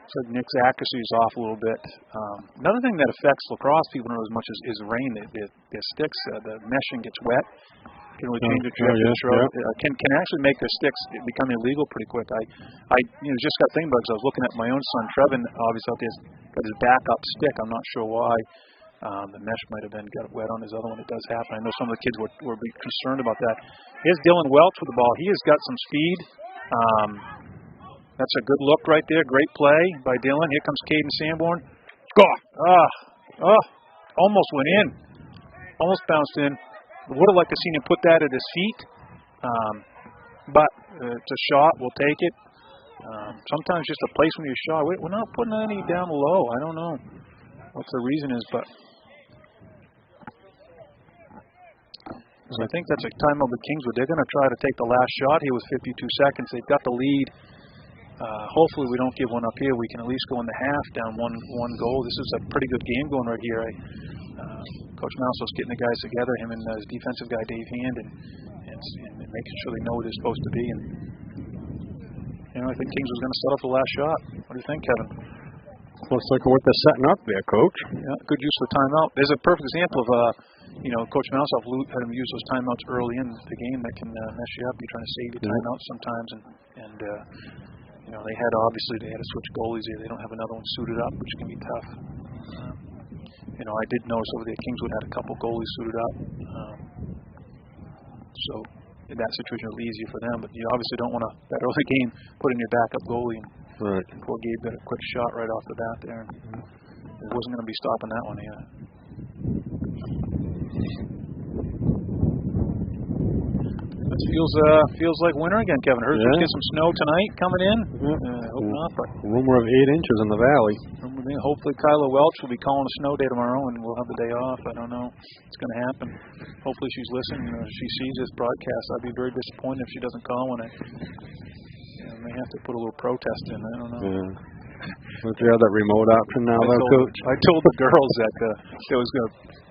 So Nick's accuracy is off a little bit. Another thing that affects lacrosse people as much as rain, their sticks, the meshing gets wet. Can really change the trajectory. Can actually make their sticks become illegal pretty quick. I just got thinking about it because I was looking at my own son Trevin, obviously out there, got his backup stick. I'm not sure why. The mesh might have got wet on his other one. It does happen. I know some of the kids were concerned about that. Here's Dylan Welch with the ball. He has got some speed. That's a good look right there. Great play by Dylan. Here comes Caden Sanborn. Almost went in. Almost bounced in. Would have liked to see him put that at his feet. But it's a shot. We'll take it. Sometimes just a placement of your shot. We're not putting any down low. I don't know what the reason is, but so I think that's a timeout with Kingswood. They're going to try to take the last shot here with 52 seconds. They've got the lead. Hopefully we don't give one up here. We can at least go in the half down one goal. This is a pretty good game going right here. Coach Mouse's getting the guys together, him and his defensive guy Dave Hand, and making sure they know where they're supposed to be. And I think Kingswood's going to settle for the last shot. What do you think, Kevin? Looks like what they're setting up there, Coach. Yeah, good use of the timeout. There's a perfect example of Coach Mouse had him use those timeouts early in the game that can mess you up. You're trying to save your timeouts sometimes, and they had to switch goalies here. They don't have another one suited up, which can be tough. I did notice over there Kingswood had a couple goalies suited up, so in that situation it'll be easier for them. But you obviously don't want to that early game put in your backup goalie. Right. Poor Gabe got a quick shot right off the bat there. He wasn't going to be stopping that one here. It feels like winter again, Kevin. Heard we'll get some snow tonight coming in. Hope not, but rumor of 8 inches in the valley. Hopefully Kyla Welch will be calling a snow day tomorrow, and we'll have the day off. I don't know. It's going to happen. Hopefully she's listening. She sees this broadcast. I'd be very disappointed if she doesn't call when I may have to put a little protest in. I don't know. Yeah. Don't you have that remote option now, Coach? I told the girls that there was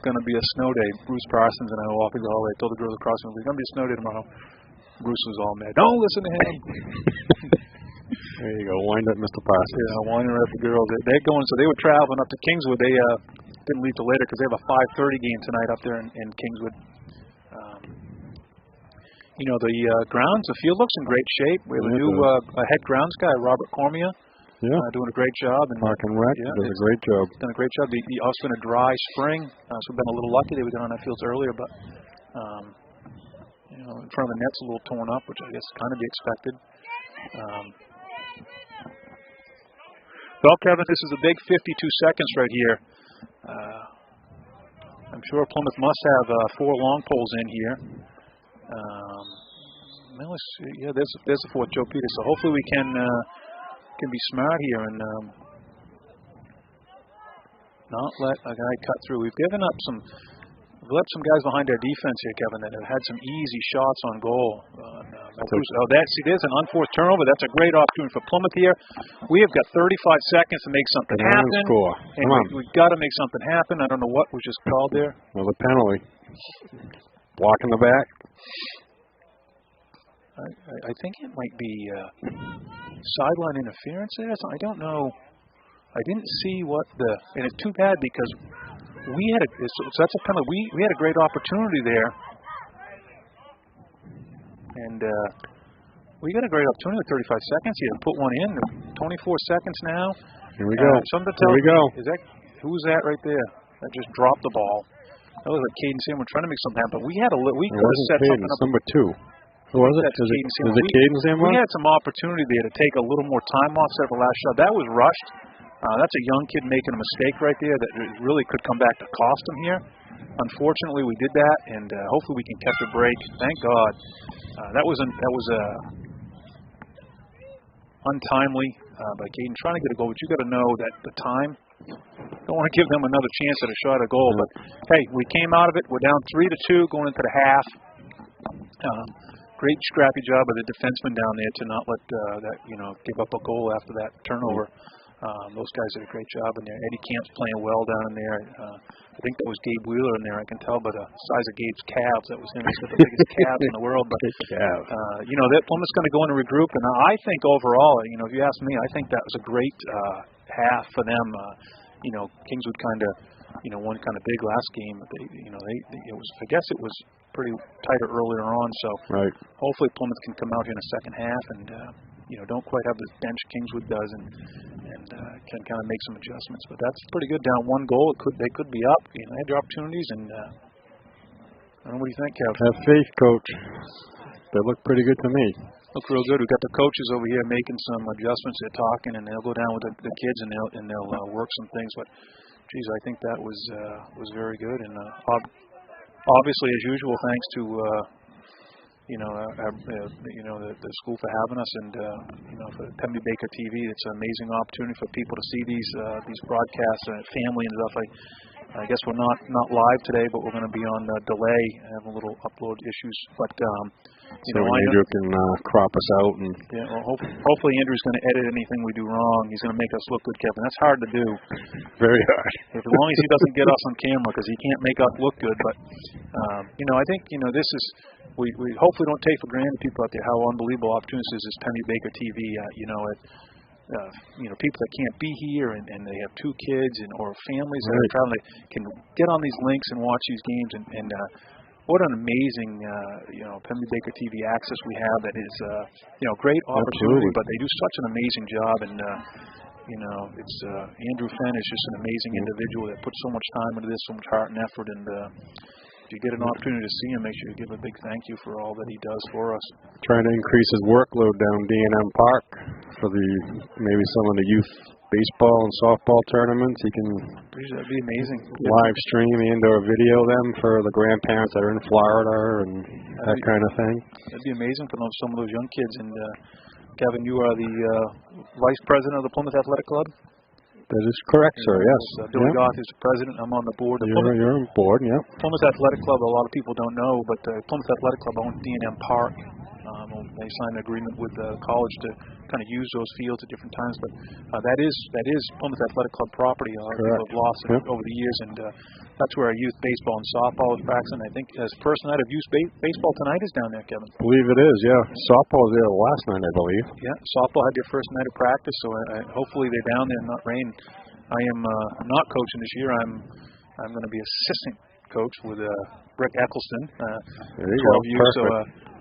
going to be a snow day. Bruce Parsons and I were walking the hallway. I told the girls across the room, there's going to be a snow day tomorrow. Bruce was all mad. Don't listen to him. There you go. Wind up, Mr. Parsons. Yeah, winding up the girls. They're going, so they were traveling up to Kingswood. They didn't leave till later because they have a 5:30 game tonight up there in Kingswood. The grounds, the field looks in great shape. We have a new head grounds guy, Robert Cormier. Yeah. Doing a great job. And Park and Rec does a great job. Done a great job. It's been a dry spring, so we've been a little lucky that we got on that fields earlier, but in front of the net's a little torn up, which I guess kind of be expected. Well, Kevin, this is a big 52 seconds right here. I'm sure Plymouth must have 4 long poles in here. There's a fourth, Joe Peters. So hopefully we can be smart here and not let a guy cut through. We've let some guys behind our defense here, Kevin, that have had some easy shots on goal. There's an unforced turnover. That's a great opportunity for Plymouth here. We have got 35 seconds to make something happen. Score. And we've got to make something happen. I don't know what was just called there. Well, the penalty. Blocking the back. I think it might be sideline interference there. So I don't know. I didn't see and it's too bad because that's a penalty. We had a great opportunity there, and we got a great opportunity with 35 seconds here to put one in. 24 seconds now. Here we go. Who's that right there? That just dropped the ball. That was like Caden Sam. We're trying to make something happen. We could have set something up. Number 2. Who was it? Is it Caden Sanborn? We had some opportunity there to take a little more time off set the last shot. That was rushed. That's a young kid making a mistake right there that really could come back to cost him here. Unfortunately, we did that, and hopefully we can catch a break. Thank God. That was untimely by Caden trying to get a goal, but you got to know that the time. Don't want to give them another chance at a shot at goal, but hey, we came out of it. We're down 3-2 going into the half. Great scrappy job of the defenseman down there to not let give up a goal after that turnover. Those guys did a great job in there. Eddie Camp's playing well down in there. I think that was Gabe Wheeler in there. I can tell by the size of Gabe's calves. That was him. He's got the biggest calves in the world. But that Plymouth's going to go in and regroup. And I think overall, if you ask me, I think that was a great half for them. Kingswood kind of, won kind of big last game. But I guess it was pretty tighter earlier on. So hopefully Plymouth can come out here in the second half and don't quite have the bench Kingswood does and can kind of make some adjustments. But that's pretty good. Down one goal, they could be up. They had their opportunities. And I don't know, what do you think, Kev? Have faith, Coach. They look pretty good to me. Look real good. We've got the coaches over here making some adjustments. They're talking, and they'll go down with the kids and they'll work some things. But geez, I think that was very good. And obviously, as usual, thanks to the school for having us, and for Pemby Baker TV. It's an amazing opportunity for people to see these broadcasts, family and stuff. I guess we're not live today, but we're going to be on delay. I have a little upload issues, but Andrew can crop us out. And hopefully Andrew's going to edit anything we do wrong. He's going to make us look good, Kevin. That's hard to do. Very hard. As long as he doesn't get us on camera, because he can't make us look good. But I think this is. We hopefully don't take for granted, people out there, how unbelievable opportunities is Pemby Baker TV. People that can't be here and they have two kids or families that are traveling, they can get on these links and watch these games. And what an amazing, Pemby Baker TV access we have. That is, great opportunity. Absolutely. But they do such an amazing job. And it's Andrew Fenn is just an amazing individual that puts so much time into this, so much heart and effort. And if you get an opportunity to see him, make sure you give a big thank you for all that he does for us. Trying to increase his workload down D&M Park for maybe some of the youth baseball and softball tournaments. He can that'd be amazing. Live stream and/or video them for the grandparents that are in Florida and that kind of thing. That'd be amazing for some of those young kids. And Kevin, you are the vice president of the Plymouth Athletic Club. That is correct, sir, yes. Billy Goth is the president. I'm on the board. You're on board, yeah. Plymouth Athletic Club, a lot of people don't know, but Plymouth Athletic Club owns D&M Park. They signed an agreement with the college to kind of use those fields at different times, but that is Plymouth Athletic Club property. A lot of people have lost it over the years, and that's where our youth baseball and softball is practicing. I think as first night of youth baseball tonight is down there, Kevin. I believe it is, yeah. Softball was there last night, I believe. Yeah, softball had their first night of practice, so hopefully they're down there and not rain. I am not coaching this year. I'm going to be assistant coach with Rick Eccleston. 12 years. So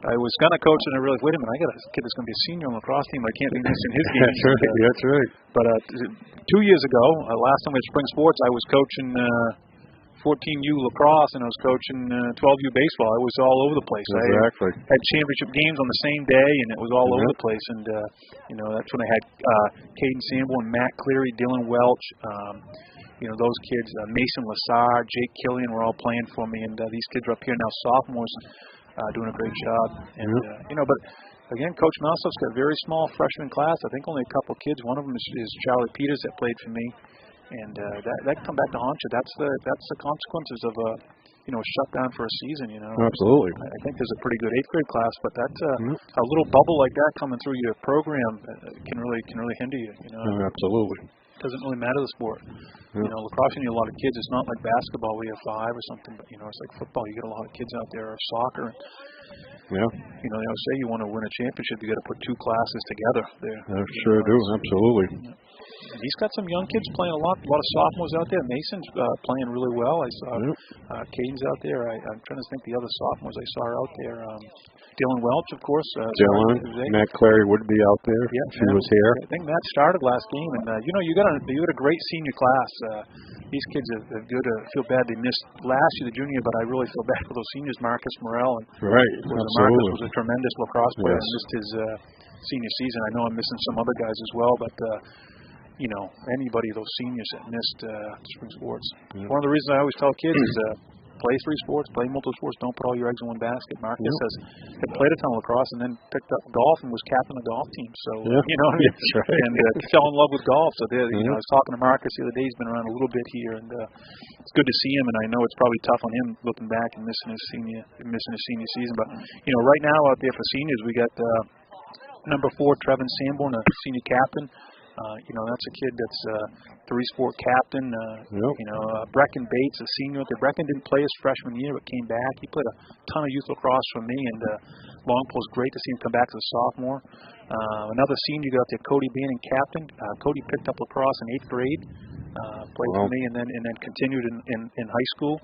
I was going to coach, and I realized, wait a minute, I got a kid that's going to be a senior on the lacrosse team. I can't be missing his games. That's right. But 2 years ago, last time at Spring Sports, I was coaching 14U lacrosse, and I was coaching 12U baseball. I was all over the place. Exactly. I had championship games on the same day, and it was all over the place. And that's when I had Caden Sanborn, Matt Cleary, Dylan Welch, those kids, Mason Lassard, Jake Killian were all playing for me, and these kids are up here now, sophomores, doing a great job. And but again, Coach Malsoff's got a very small freshman class. I think only a couple kids. One of them is Charlie Peters that played for me. And that come back to haunt you. That's the consequences of a shutdown for a season. Absolutely. I think there's a pretty good 8th grade class, but that's a little bubble like that coming through your program can really hinder you. Absolutely. It doesn't really matter the sport. Lacrosse, you need a lot of kids. It's not like basketball where you have 5 or something, but it's like football. You get a lot of kids out there, or soccer. Yeah. They always say you want to win a championship, you got to put 2 classes together. I sure do. Absolutely. And he's got some young kids playing a lot of sophomores out there. Mason's playing really well. I saw Caden's out there. I'm trying to think the other sophomores I saw out there. Dylan Welch, of course. Dylan, Matt Clary would be out there. Yeah, he was here. I think Matt started last game, and you got a great senior class. These kids are good. Feel bad they missed last year, the junior, but I really feel bad for those seniors. Marcus Morell, and Marcus was a tremendous lacrosse player. And missed his senior season. I know I'm missing some other guys as well, but. Anybody of those seniors that missed spring sports. One of the reasons I always tell kids is play 3 sports, play multiple sports, don't put all your eggs in one basket. Marcus had played a ton of lacrosse and then picked up golf and was captain of the golf team. So, That's right. And fell in love with golf. So, I was talking to Marcus the other day. He's been around a little bit here, and it's good to see him. And I know it's probably tough on him looking back and missing his senior season. But, right now out there for seniors, we got number 4, Trevin Sanborn, a senior captain. That's a kid that's three-sport captain. Brecken Bates, a senior. Brecken didn't play his freshman year, but came back. He played a ton of youth lacrosse for me, and Longpole's great to see him come back as a sophomore. Another senior, you got there, Cody Bannon, captain. Cody picked up lacrosse in 8th grade. Played for me, and then continued in high school.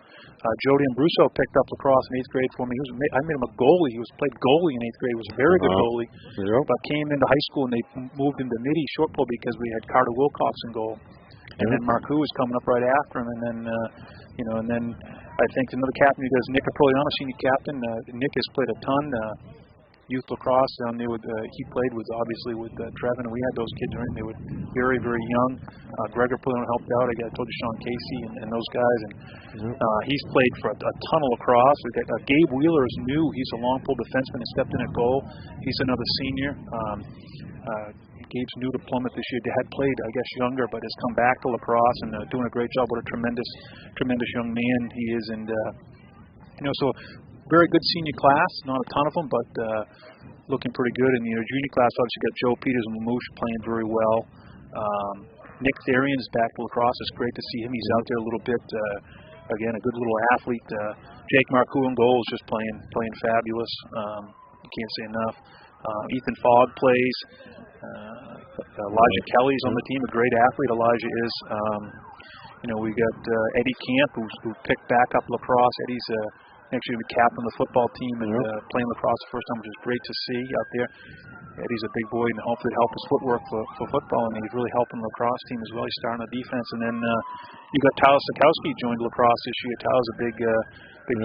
Jody Ambruso picked up lacrosse in 8th grade for me. I made him a goalie. He played goalie in 8th grade. He was a very good goalie. Yep. But came into high school and they moved into midi short pole because we had Carter Wilcox in goal, and then Marcoux was coming up right after him, and then I think another captain he does, Nick Apoliano, senior captain. Nick has played a ton. Youth lacrosse down there he played obviously with Trevin, and we had those kids in. They were very, very young. Gregor Apoliano helped out. I told you Sean Casey and those guys, and he's played for a ton of lacrosse. We got Gabe Wheeler is new. He's a long pole defenseman and stepped in at goal. He's another senior. Gabe's new to Plymouth this year. They had played, I guess, younger, but has come back to lacrosse and doing a great job. What a tremendous young man he is, and so. Very good senior class, not a ton of them, but looking pretty good. In the junior class, obviously got Joe Peters and Mamouche playing very well. Nick Therian's back to lacrosse. It's great to see him. He's out there a little bit. Again, a good little athlete. Jake Marcoux in goal is just playing fabulous. You can't say enough. Ethan Fogg plays. Elijah Kelly's on the team, a great athlete. Elijah is. We got Eddie Camp, who picked back up lacrosse. Eddie's actually the captain of the football team and playing lacrosse the first time, which is great to see out there. Eddie's a big boy and hopefully help his footwork for football, and he's really helping the lacrosse team as well. He's starting on defense, and then you got Tyler Sikowski joined lacrosse this year. Tyler's a big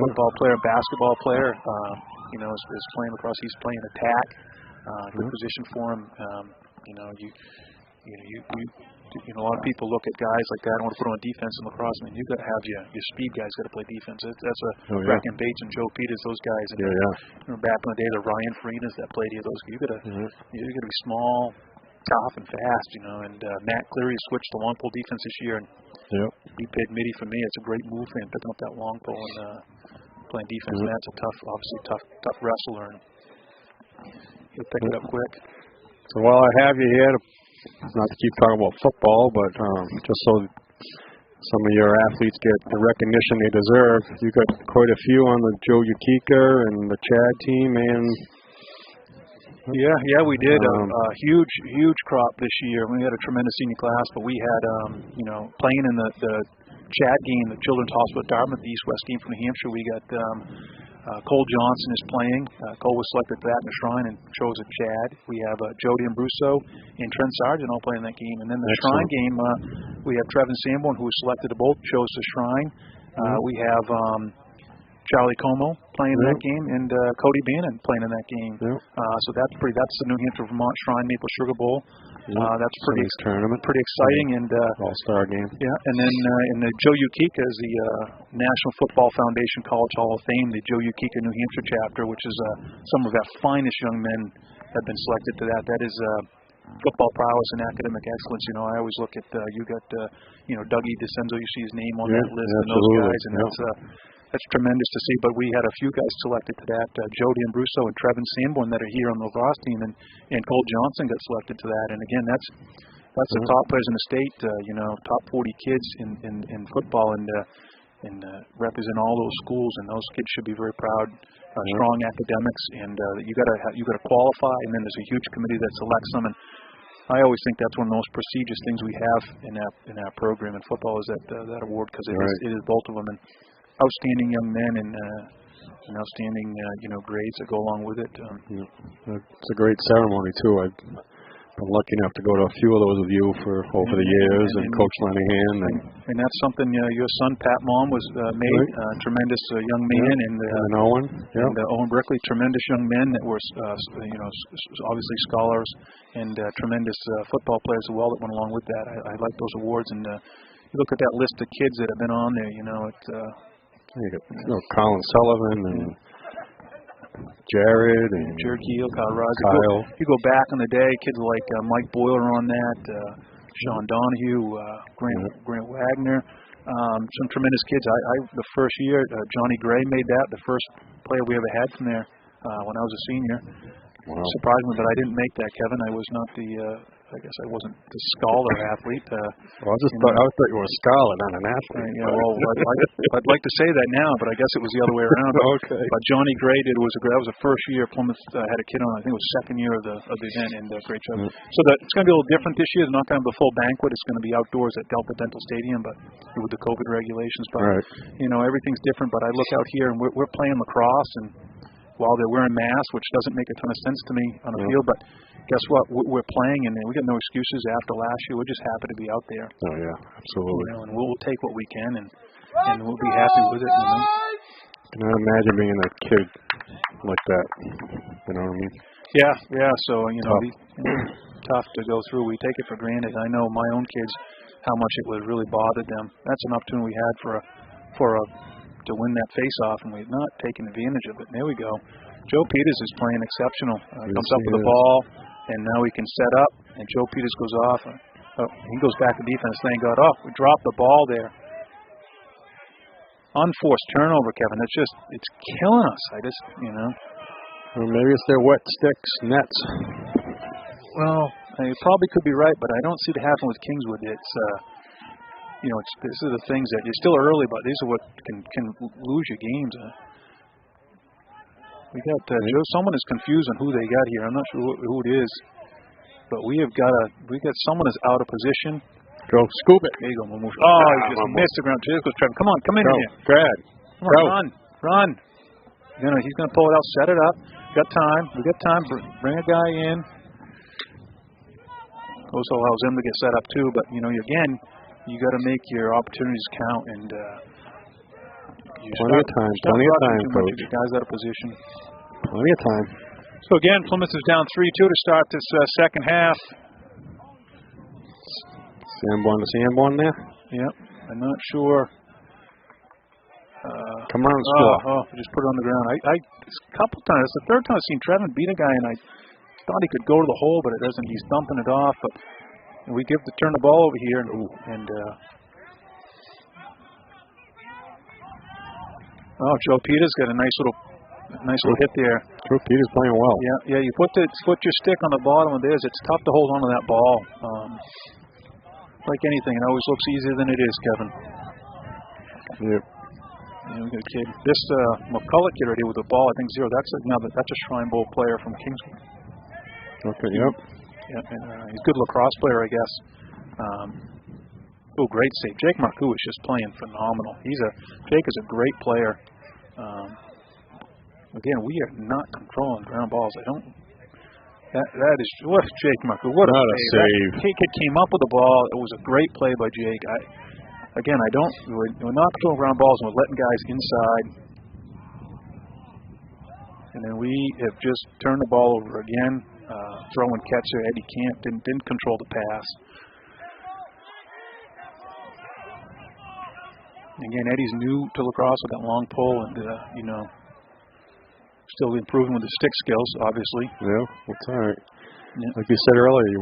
football player, basketball player. Is playing lacrosse. He's playing attack. Good position for him. A lot of people look at guys like that. I don't want to put them on defense in lacrosse. I mean, you got to have your speed guys got to play defense. That's Brecken Bates and Joe Peters, those guys. And back in the day, the Ryan Farinas that played here, those you got to be small, tough, and fast. And Matt Cleary switched to long pole defense this year, and he played midi for me. It's a great move for him picking up that long pole and playing defense. Matt's a tough wrestler, and he'll pick it up quick. So while I have you here, not to keep talking about football, but just so some of your athletes get the recognition they deserve, you got quite a few on the Joe Ukika and the Chad team, and we did a huge crop this year. We had a tremendous senior class, but we had playing in the Chad game, the Children's Hospital at Dartmouth, the East-West game from New Hampshire. We got Cole Johnson is playing. Cole was selected for that in the Shrine and chose a Chad. We have Jody Ambruso and Trent Sargent all playing that game. And then the Shrine game, we have Trevin Sanborn, who was selected to both, chose the Shrine. We have Charlie Como playing in that game, and Cody Bannon playing in that game. So that's the New Hampshire Vermont Shrine Maple Sugar Bowl. That's pretty exciting, and all-star game. And then in the Joe Ukika is the National Football Foundation College Hall of Fame, the Joe Ukika New Hampshire chapter, which is some of our finest young men have been selected to that. That is football prowess and academic excellence. I always look at you got Dougie DeCenzo. You see his name on that list, and those guys, and that's tremendous to see. But we had a few guys selected to that. Jody Ambruso and Trevin Sanborn that are here on the lacrosse team, and Cole Johnson got selected to that. And again, that's the top players in the state. Top 40 kids in football, and represent all those schools. And those kids should be very proud. Strong academics, and you got to qualify. And then there's a huge committee that selects them. And I always think that's one of the most prestigious things we have in our program in football is that award, because it is both of them. And outstanding young men and outstanding grades that go along with it. It's a great ceremony too. I've been lucky enough to go to a few of those with you for over the years, and Coach Lenihan. And that's something your son Pat Mom was made tremendous young man, and Owen, and Owen Brickley, tremendous young men that were obviously scholars and tremendous football players as well that went along with that. I like those awards, and you look at that list of kids that have been on there. You got Colin Sullivan and Jared and Keel, Kyle. You go back in the day, kids like Mike Boyle on that, Sean Donahue, Grant Wagner, some tremendous kids. The first year, Johnny Gray made that, the first player we ever had from there when I was a senior. Wow. Surprised me, but I didn't make that, Kevin. I was not the I guess I wasn't the scholar athlete. Well, I thought you were a scholar, not an athlete. Yeah, well, I'd like to say that now, but I guess it was the other way around. Okay. But Johnny Gray that was the first year Plymouth had a kid on. I think it was second year of the event, and great job. Mm. So it's going to be a little different this year. It's not going to be a full banquet. It's going to be outdoors at Delta Dental Stadium, but with the COVID regulations. But right. Everything's different. But I look out here, and we're playing lacrosse, and while they're wearing masks, which doesn't make a ton of sense to me on the field, but guess what? We're playing, and we got no excuses after last year. We're just happy to be out there. Oh, yeah, absolutely. And we'll take what we can, and we'll be happy with it. Can I imagine being a kid like that? You know what I mean? Yeah. So, tough to go through. We take it for granted. I know my own kids, how much it would really bothered them. That's an opportunity we had to win that face-off, and we've not taken advantage of it. And there we go. Joe Peters is playing exceptional. Comes up with the ball, and now he can set up, and Joe Peters goes off. He goes back to defense. Thank God. We dropped the ball there. Unforced turnover, Kevin. It's killing us. Well, maybe it's their wet sticks, nets. Well, you probably could be right, but I don't see it happen with Kingswood. These are the things that you're still early, but these are what can lose your games. We got someone is confused on who they got here. I'm not sure who it is, but we got someone is out of position. Go scoop it. There you go, Mamush. Oh, he just missed the ground. Here goes Trevor. Come in here. Brad. Come on, run. He's gonna pull it out, set it up. We got time. Bring a guy in. Also allows him to get set up too, but you got to make your opportunities count, and plenty of time, coach. Guys out of position. Plenty of time. So again, Plymouth is down 3-2 to start this second half. Sanborn there? Yep. I'm not sure. Come on, score. Just put it on the ground. I a couple times. It's the third time I've seen Trevin beat a guy, and I thought he could go to the hole, but it doesn't. He's dumping it off. But we turn the ball over here, and Joe Peters got a nice little hit there. Joe Peters playing well. Yeah. You put your stick on the bottom of theirs. It's tough to hold on to that ball. Like anything, it always looks easier than it is, Kevin. Yep. We got a kid. This McCulloch kid right here with the ball, I think zero. That's a Shrine Bowl player from Kingswood. Okay. Yep. Yeah, he's a good lacrosse player, I guess. Great save. Jake Marcoux is just playing phenomenal. Jake is a great player. Again, we are not controlling ground balls. That is what Jake Marcoux. What a save! That kid came up with the ball. It was a great play by Jake. We're not controlling ground balls, and we're letting guys inside. And then we have just turned the ball over again. Throwing catcher Eddie Camp didn't control the pass. Again, Eddie's new to lacrosse with that long pole, and still improving with the stick skills, obviously. Yeah, that's all right. Yeah. Like you said earlier,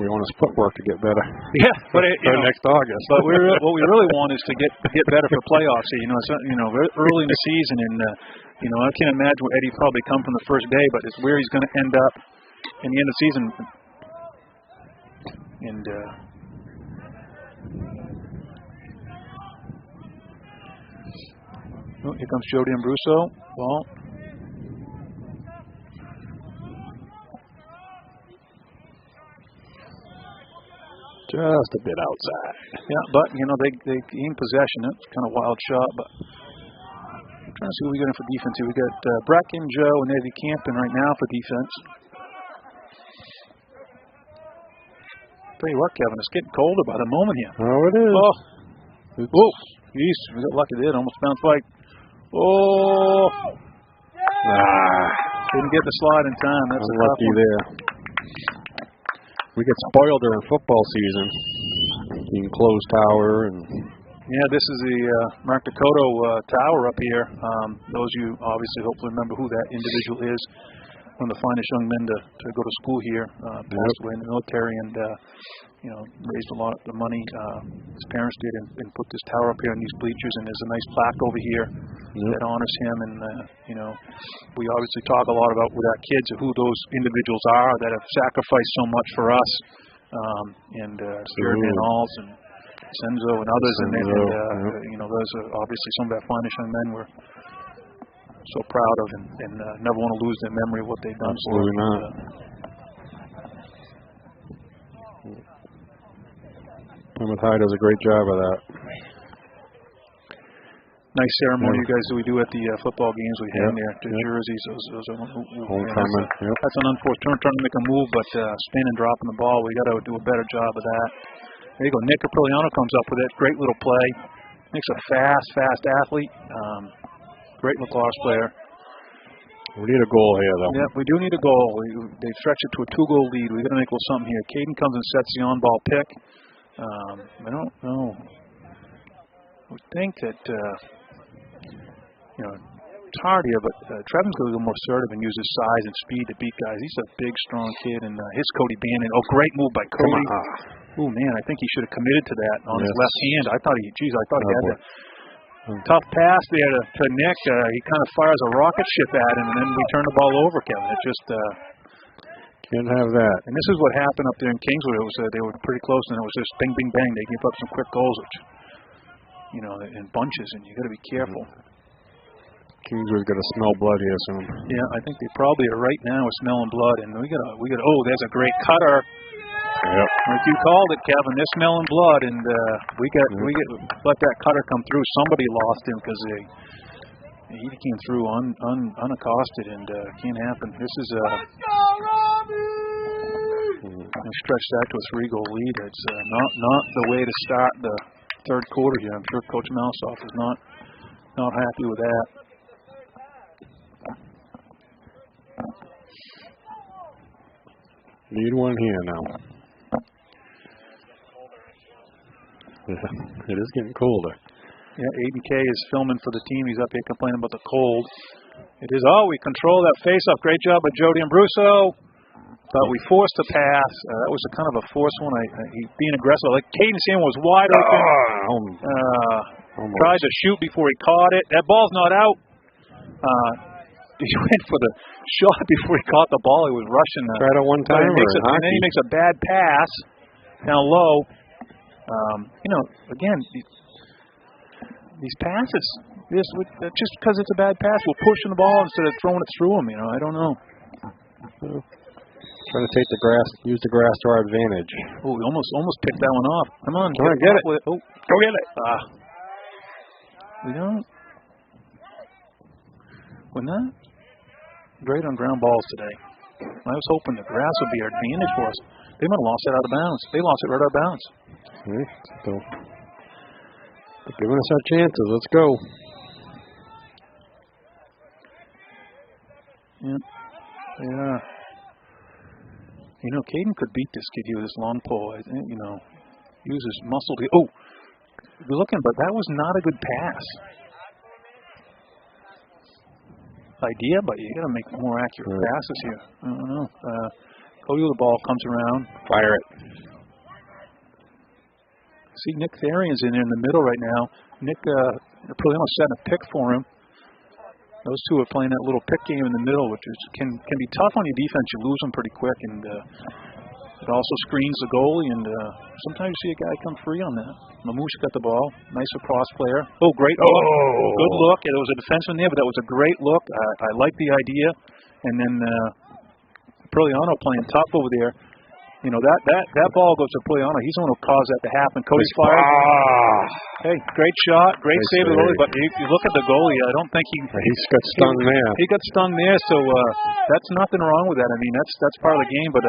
we want his footwork to get better. Yeah, but next August. But what we really want is to get better for playoffs. Early in the season, and I can't imagine where Eddie probably come from the first day, but it's where he's going to end up in the end of the season. And here comes Jody Ambruso. Ball. Just a bit outside. Yeah, but they gain possession. It's kind of a wild shot, but I'm trying to see what we got in for defense here. We got Bracken, Joe, and Eddie Campen right now for defense. Tell you what, Kevin, it's getting colder by the moment here. Oh, it is. Oh, geez, we got lucky there. It almost bounced like. Oh. Didn't get the slide in time. That's unlucky there. We get spoiled during football season. Being closed tower and. Yeah, this is the Mark Dakota tower up here. Those of you obviously hopefully remember who that individual is. One of the finest young men to go to school here. Passed away in the military and raised a lot of money. His parents did and put this tower up here on these bleachers, and there's a nice plaque over here that honors him. And we obviously talk a lot about with our kids who those individuals are that have sacrificed so much for us. and Jared Van Alls and Senzo and others, and those are obviously some of our finest young men we're so proud of, and never want to lose their memory of what they've done. Absolutely not. Plymouth High does a great job of that. Nice ceremony you guys do at the football games we hang there. The jerseys, those are homecoming. That's an unfortunate trying to make a move, but spin and dropping the ball, we got to do a better job of that. There you go. Nick Aprigliano comes up with it. Great little play. Nick's a fast athlete. Great lacrosse player. We need a goal here, though. Yeah, we do need a goal. They stretch it to a 2-goal lead. We got to make a little something here. Caden comes and sets the on-ball pick. I don't know. I would think that, it's hard here, but Trevin's going to be a little more assertive and use his size and speed to beat guys. He's a big, strong kid, and his Cody Bannon. Oh, great move by Cody. Oh, man, I think he should have committed to that on his left hand. I thought he had that. Tough pass there to Nick. He kind of fires a rocket ship at him, and then we turn the ball over, Kevin. It just can't have that. And this is what happened up there in Kingswood. It was they were pretty close, and it was just bing, bing, bang. They gave up some quick goals, which in bunches, and you got to be careful. Kingswood's got to smell blood here soon. Yeah, I think they probably are right now smelling blood, and we got. Oh, there's a great cutter. Yep. Like you called it, Kevin. They're smelling blood, and we let that cutter come through. Somebody lost him because he came through unaccosted, and can't happen. This is stretch that to a 3-goal lead. It's not the way to start the third quarter here. I'm sure Coach Malsoff is not happy with that. Need one here now. It is getting colder. Yeah, Aiden K is filming for the team. He's up here complaining about the cold. It is, we control that face-off. Great job by Jody Ambruso. But we forced the pass. That was a kind of a forced one. He being aggressive. Like Caden Sam was wide open. Tried to shoot before he caught it. That ball's not out. He went for the shot before he caught the ball. He was rushing. Tried it one time. And then he makes a bad pass down low. Again, these passes, just because it's a bad pass, we're pushing the ball instead of throwing it through them. I don't know. Trying to use the grass to our advantage. Oh, we almost picked that one off. Come on, get it. Oh, go get it. We don't. We're not great on ground balls today. I was hoping the grass would be our advantage for us. They might have lost it out of bounds. They lost it right out of bounds. So, giving us our chances. Let's go. Yeah. Caden could beat this kid here with this long pole. I think, use his muscle to. Oh, we're looking, but that was not a good pass. Idea, but you got to make more accurate passes here. I don't know. Cody with the ball comes around. Fire it. See, Nick Therian's in there in the middle right now. Nick Aprigliano setting a pick for him. Those two are playing that little pick game in the middle, which can be tough on your defense. You lose them pretty quick, and it also screens the goalie, and sometimes you see a guy come free on that. Mamouche got the ball. Nice lacrosse player. Oh, great look. Good look. There was a defenseman there, but that was a great look. I like the idea. And then Aprigliano playing tough over there. That ball goes to Aprigliano. He's the one who caused that to happen. Cody's fired. Hey, great shot. Great save of the goalie. But you look at the goalie, I don't think he got stung there. He got stung there, so that's nothing wrong with that. I mean, that's part of the game, but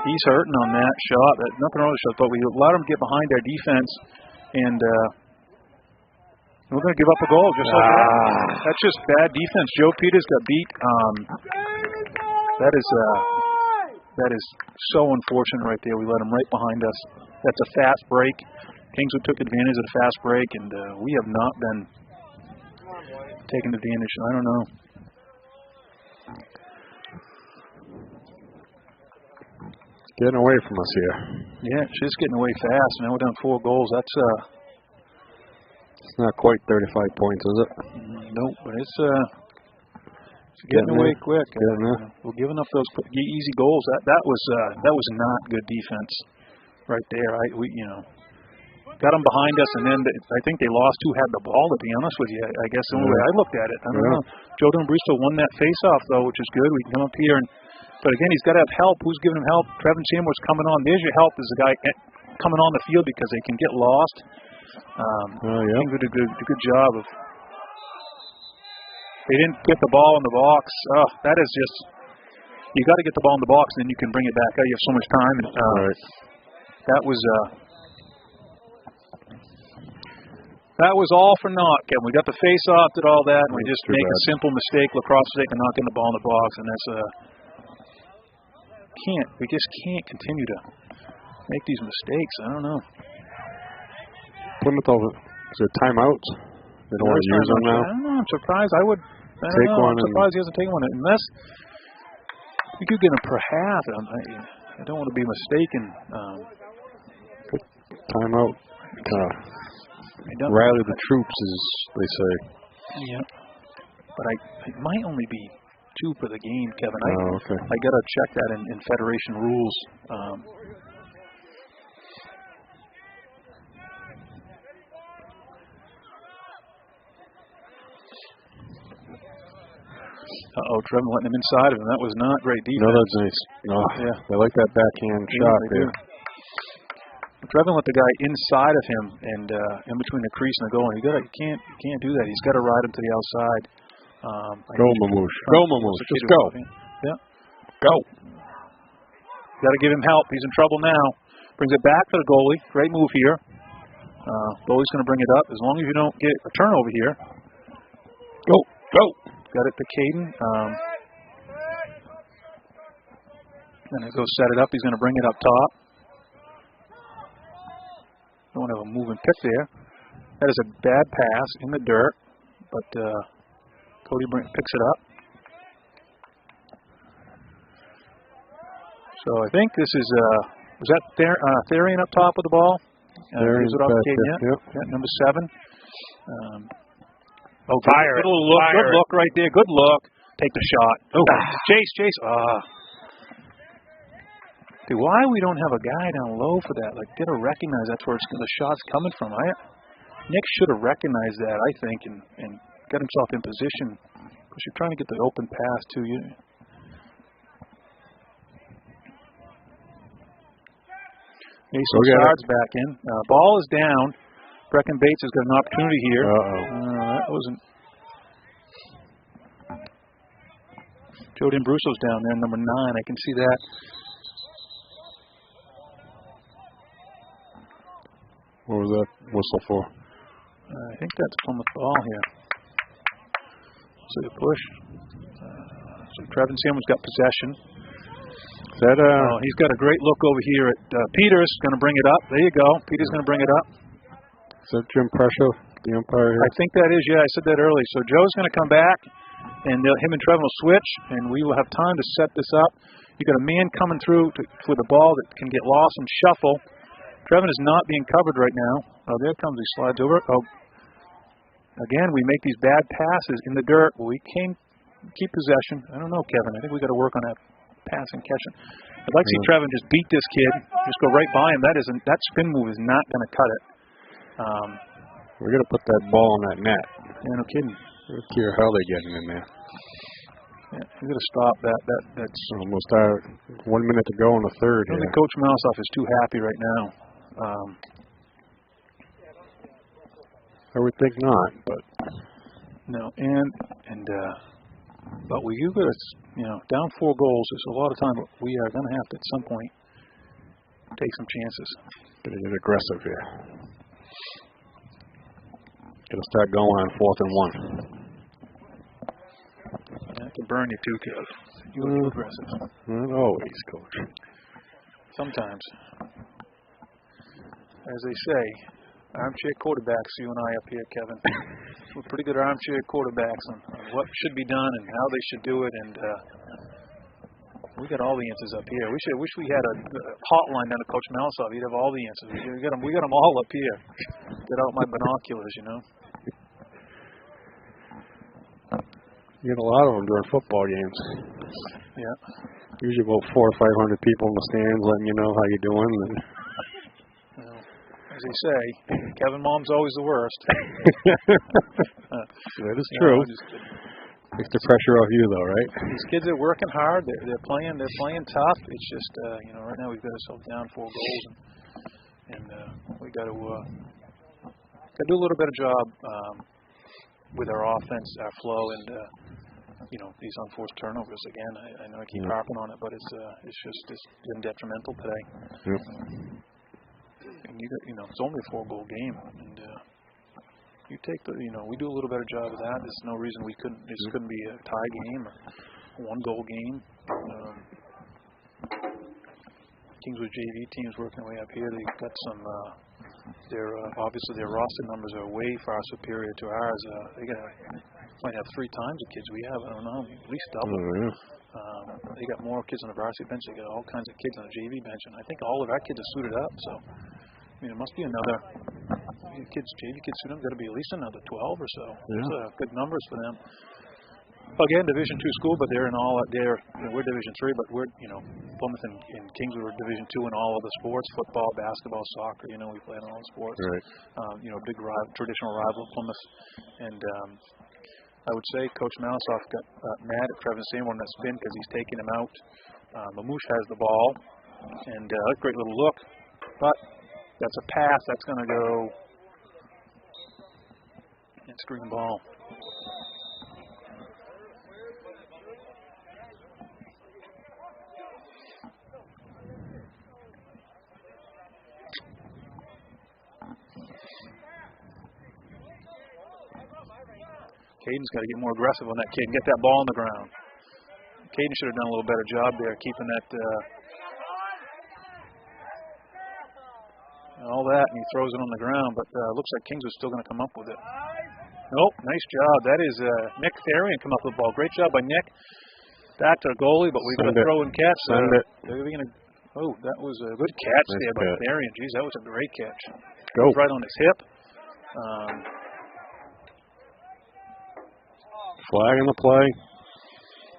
he's hurting on that shot. Nothing wrong with the shot, but we allowed him to get behind our defense, and we're going to give up a goal just like that. That's just bad defense. Joe Peters got beat. That is so unfortunate right there. We let him right behind us. That's a fast break. Kingswood took advantage of the fast break, and we have not been taking advantage. I don't know. It's getting away from us here. Yeah, it's just getting away fast. Now we're down 4 goals. That's it's not quite 35 points, is it? Nope, but it's getting away quick. We're giving up those easy goals. That was not good defense right there. We got them behind us, and then I think they lost who had the ball. To be honest with you, I guess the only way I looked at it. I don't know. Jordan Bristol won that face-off though, which is good. We can come up here but again, he's got to have help. Who's giving him help? Trevin Seymour's coming on. There's your help. Is the guy coming on the field because they can get lost. I think they did a good job of. They didn't get the ball in the box. Oh, that is just. You got to get the ball in the box, and then you can bring it back. You have so much time. And, that was. That was all for naught, Kevin. We got the face-off, did all that, and we just make a simple mistake, lacrosse mistake, and not getting the ball in the box, and that's we just can't continue to make these mistakes. I don't know. Plymouth over. Is there timeouts? They don't want to use them now? I don't know. I'm surprised. I'm surprised he hasn't taken one. Unless we could get him per half. I don't want to be mistaken. Timeout. Rally the troops, as they say. Yeah. But it might only be 2 for the game, Kevin. Okay. I got to check that in Federation rules. Trevin letting him inside of him. That was not great defense. No, that's nice. No, yeah. They like that backhand shot there. Trevin let the guy inside of him and in between the crease and the goal. And you can't do that. He's got to ride him to the outside. Go, Mamouche. Go, Mamouche. Just go. Yeah. Go. Got to give him help. He's in trouble now. Brings it back to the goalie. Great move here. Goalie's going to bring it up. As long as you don't get a turnover here. Go. Go. Got it to Caden. Then it goes set it up. He's going to bring it up top. Don't have a moving pick there. That is a bad pass in the dirt, but Cody picks it up. So I think this is, was that Therian up top with the ball? Therian's back there. Yeah, number 7. Fire it. Good look right there. Good look. Take the shot. Oh, Chase. Dude, why we don't have a guy down low for that? Like, get to recognize that's where the shot's coming from. Nick should have recognized that, I think, and got himself in position. Because you're trying to get the open pass to you. Mason Sard's back in. Ball is down. Brecken Bates has got an opportunity here. That wasn't. Jody Brusso's down there, number 9. I can see that. What was that whistle for? I think that's from the ball here. So the push. So Trevin Seymour's got possession. He's got a great look over here at Peters. Going to bring it up. There you go. Peters going to bring it up. Is that Jim Pressure, the umpire here? I think that is. Yeah, I said that early. So Joe's going to come back, and him and Trevin will switch, and we will have time to set this up. You got a man coming through with a ball that can get lost and shuffle. Trevin is not being covered right now. Oh, there comes. He slides over. Oh, again, we make these bad passes in the dirt. We can't keep possession. I don't know, Kevin. I think we got to work on that pass and catching. I'd like to see Trevin just beat this kid. Just go right by him. That spin move is not going to cut it. We're going to put that ball in that net. Yeah, no kidding. I don't care how they get in there. Yeah, we're going to stop that. That's almost 1 minute to go in the third. I think Coach Mouseoff is too happy right now. I would think not, but no, but you got down 4 goals. There's a lot of time, but we are going to have to at some point take some chances. Gotta get aggressive here. Gotta start going on 4th and 1. That can burn you too, Kev. You're too aggressive. Not always, Coach. Sometimes. As they say, armchair quarterbacks, you and I up here, Kevin. We're pretty good armchair quarterbacks on what should be done and how they should do it, and we got all the answers up here. Wish we had a hotline down to Coach Mouseoff. He'd have all the answers. We got them all up here. Get out my binoculars, You get a lot of them during football games. Yeah. Usually about 400 or 500 people in the stands letting you know how you're doing. And well, as they say, Kevin Mom's always the worst. That is true. Takes the pressure off you, though, right? These kids are working hard. They're playing tough. It's just right now we've got ourselves down 4 goals, and we got to do a little better job with our offense, our flow, and these unforced turnovers. Again, I know I keep harping on it, but it's been detrimental today. Yep. And it's only a 4-goal game, and you take we do a little better job of that. There's no reason this couldn't be a tie game or a 1-goal game. Kingswood JV team's working way up here. They've got some. Obviously their roster numbers are way far superior to ours. They might have 3 times the kids we have. I don't know, at least double. Oh, yeah. They got more kids on the varsity bench. They got all kinds of kids on the JV bench, and I think all of our kids are suited up. So, it must be another JV kids suited up. Got to be at least another 12 or so. Yeah. That's good numbers for them. Again, Division II school, but they're in all. We're Division III, but we're Plymouth and Kingswood are Division II in all other sports: football, basketball, soccer. We play in all the sports. Right. Big traditional rival Plymouth, and I would say Coach Malisoff got mad at Trevor Seymour on that spin because he's taking him out. Mamouche has the ball, and a great little look, but that's a pass. That's going to go and screen ball. Caden's got to get more aggressive on that kid and get that ball on the ground. Caden should have done a little better job there, keeping that all that, and he throws it on the ground, but looks like Kingswood's still going to come up with it. Nope, nice job. That is Nick Therian come up with the ball. Great job by Nick. Back to the goalie, but we've got to throw and catch. That was a good catch there by Therian. Geez, that was a great catch. Go. Right on his hip. Flag in the play.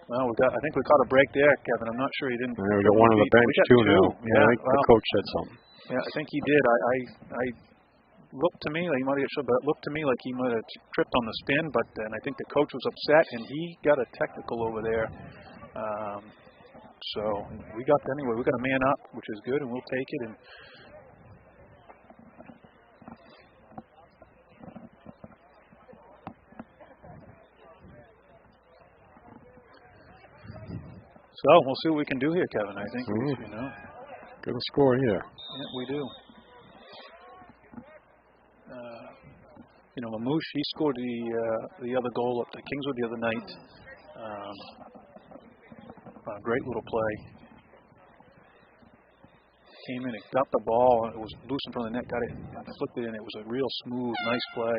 Well, I think we caught a break there, Kevin. I'm not sure he didn't. Yeah, we got one on the bench too now. Yeah, I think the coach said something. Yeah, I think he did. I looked to me like he might have but it looked to me like he might have tripped on the spin, but then I think the coach was upset and he got a technical over there. So we got a man up, which is good, and we'll take it. And so we'll see what we can do here, Kevin. I think Good score here. Yeah, we do. Mamouche, he scored the other goal up to Kingswood the other night. Great little play. Came in and got the ball, and it was loose in front of the net. Got it, flipped it in. It was a real smooth, nice play.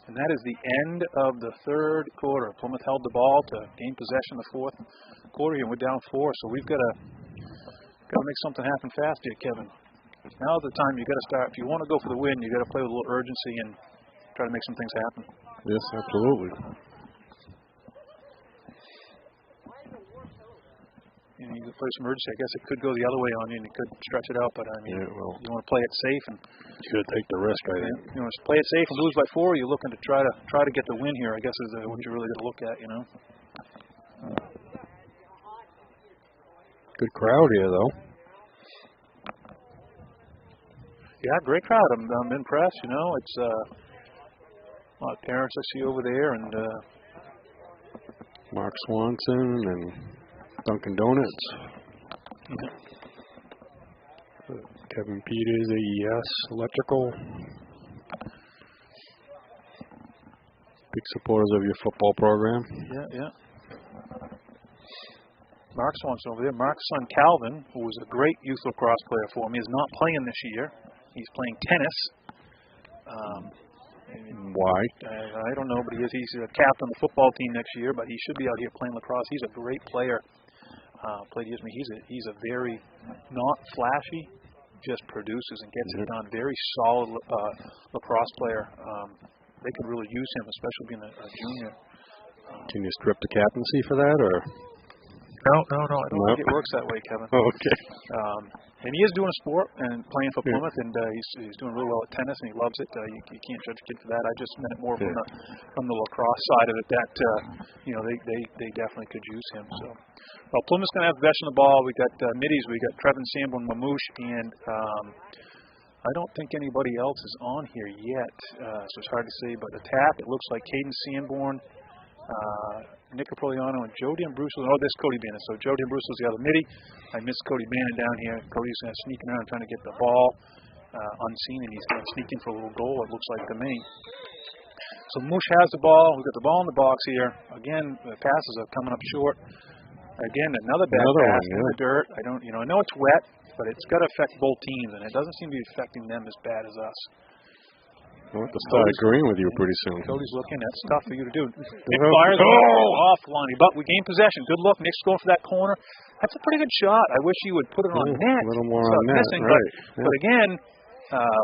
And that is the end of the 3rd quarter. Plymouth held the ball to gain possession the 4th quarter, and we're down 4. So we've got to make something happen fast here, Kevin. Now's the time you got to start. If you want to go for the win, you got to play with a little urgency and try to make some things happen. Yes, absolutely. You could play some urgency. I guess it could go the other way on you, and you could stretch it out. But you want to play it safe and you got to take the risk. I think. You want to play it safe and lose by 4. You're looking to try to get the win here. I guess is what you're really going to look at. Good crowd here, though. Yeah, great crowd. I'm impressed. It's a lot of parents I see over there, and Mark Swanson and Dunkin' Donuts. Yeah. Kevin Peters, AES Electrical. Big supporters of your football program. Yeah. Mark Swanson over there. Mark's son Calvin, who was a great youth lacrosse player for me, is not playing this year. He's playing tennis. Why? I don't know, but he's a captain of the football team next year, but he should be out here playing lacrosse. He's a great player. He's a very not flashy, just produces and gets it done. Very solid lacrosse player. They could really use him, especially being a junior. Can you strip the captaincy for that, or? No. I don't think it works that way, Kevin. Okay. And he is doing a sport and playing for Plymouth, and he's doing really well at tennis, and he loves it. You can't judge a kid for that. I just meant it more from the lacrosse side of it. That they definitely could use him. So, well, Plymouth's going to have possession of the ball. We got middies. We got Trevin Sanborn, Mamouche, and I don't think anybody else is on here yet, so it's hard to say. But attack, it looks like Caden Sanborn, Nick Apoliano, and Joe D'Ambruso. Oh, there's Cody Bannon. So Joe D'Ambruso is the other midi. I missed Cody Bannon down here. Cody's sneaking around trying to get the ball unseen, and he's going to sneak in for a little goal, it looks like to me. So Moosh has the ball. We've got the ball in the box here. Again, the passes are coming up short. Again, another bad pass in the dirt. I know it's wet, but it's got to affect both teams, and it doesn't seem to be affecting them as bad as us. I'll have to start agreeing with you pretty soon. Cody's looking. That's tough for you to do. Nick fires off line, but we gain possession. Good look. Nick's going for that corner. That's a pretty good shot. I wish he would put it on net. A little more on net, right. But again,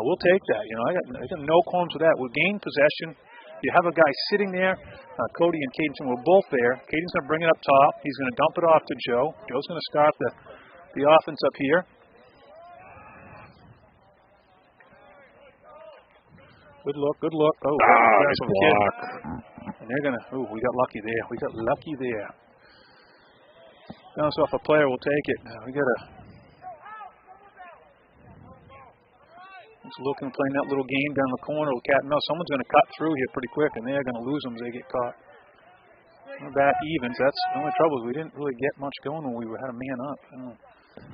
we'll take that. I got no qualms with that. We'll gain possession. You have a guy sitting there. Cody and Caden were both there. Caden's going to bring it up top. He's going to dump it off to Joe. Joe's going to start the offense up here. Good look. Oh, nice block. And they're going to, we got lucky there. Now, so if a player will take it, we got to, just looking, playing that little game down the corner with cat and mouse. Someone's going to cut through here pretty quick, and they're going to lose them as they get caught. We're back evens. That's the only trouble is we didn't really get much going when we had a man up.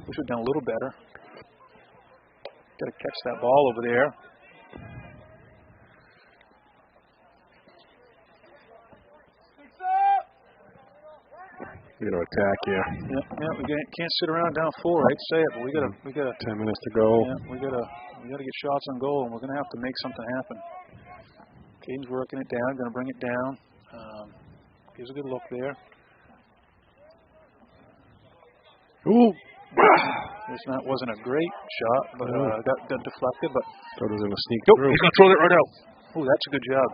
Wish we'd done a little better. Got to catch that ball over there. We got to attack here. Yeah. We can't sit around down 4. I hate to say it, but we got 10 minutes to go. Yeah, we got to get shots on goal, and we're going to have to make something happen. Caden's working it down, going to bring it down. Gives a good look there. Ooh. This wasn't a great shot, but got deflected. But thought it was going to sneak through. He's going to throw that right out. Oh, that's a good job.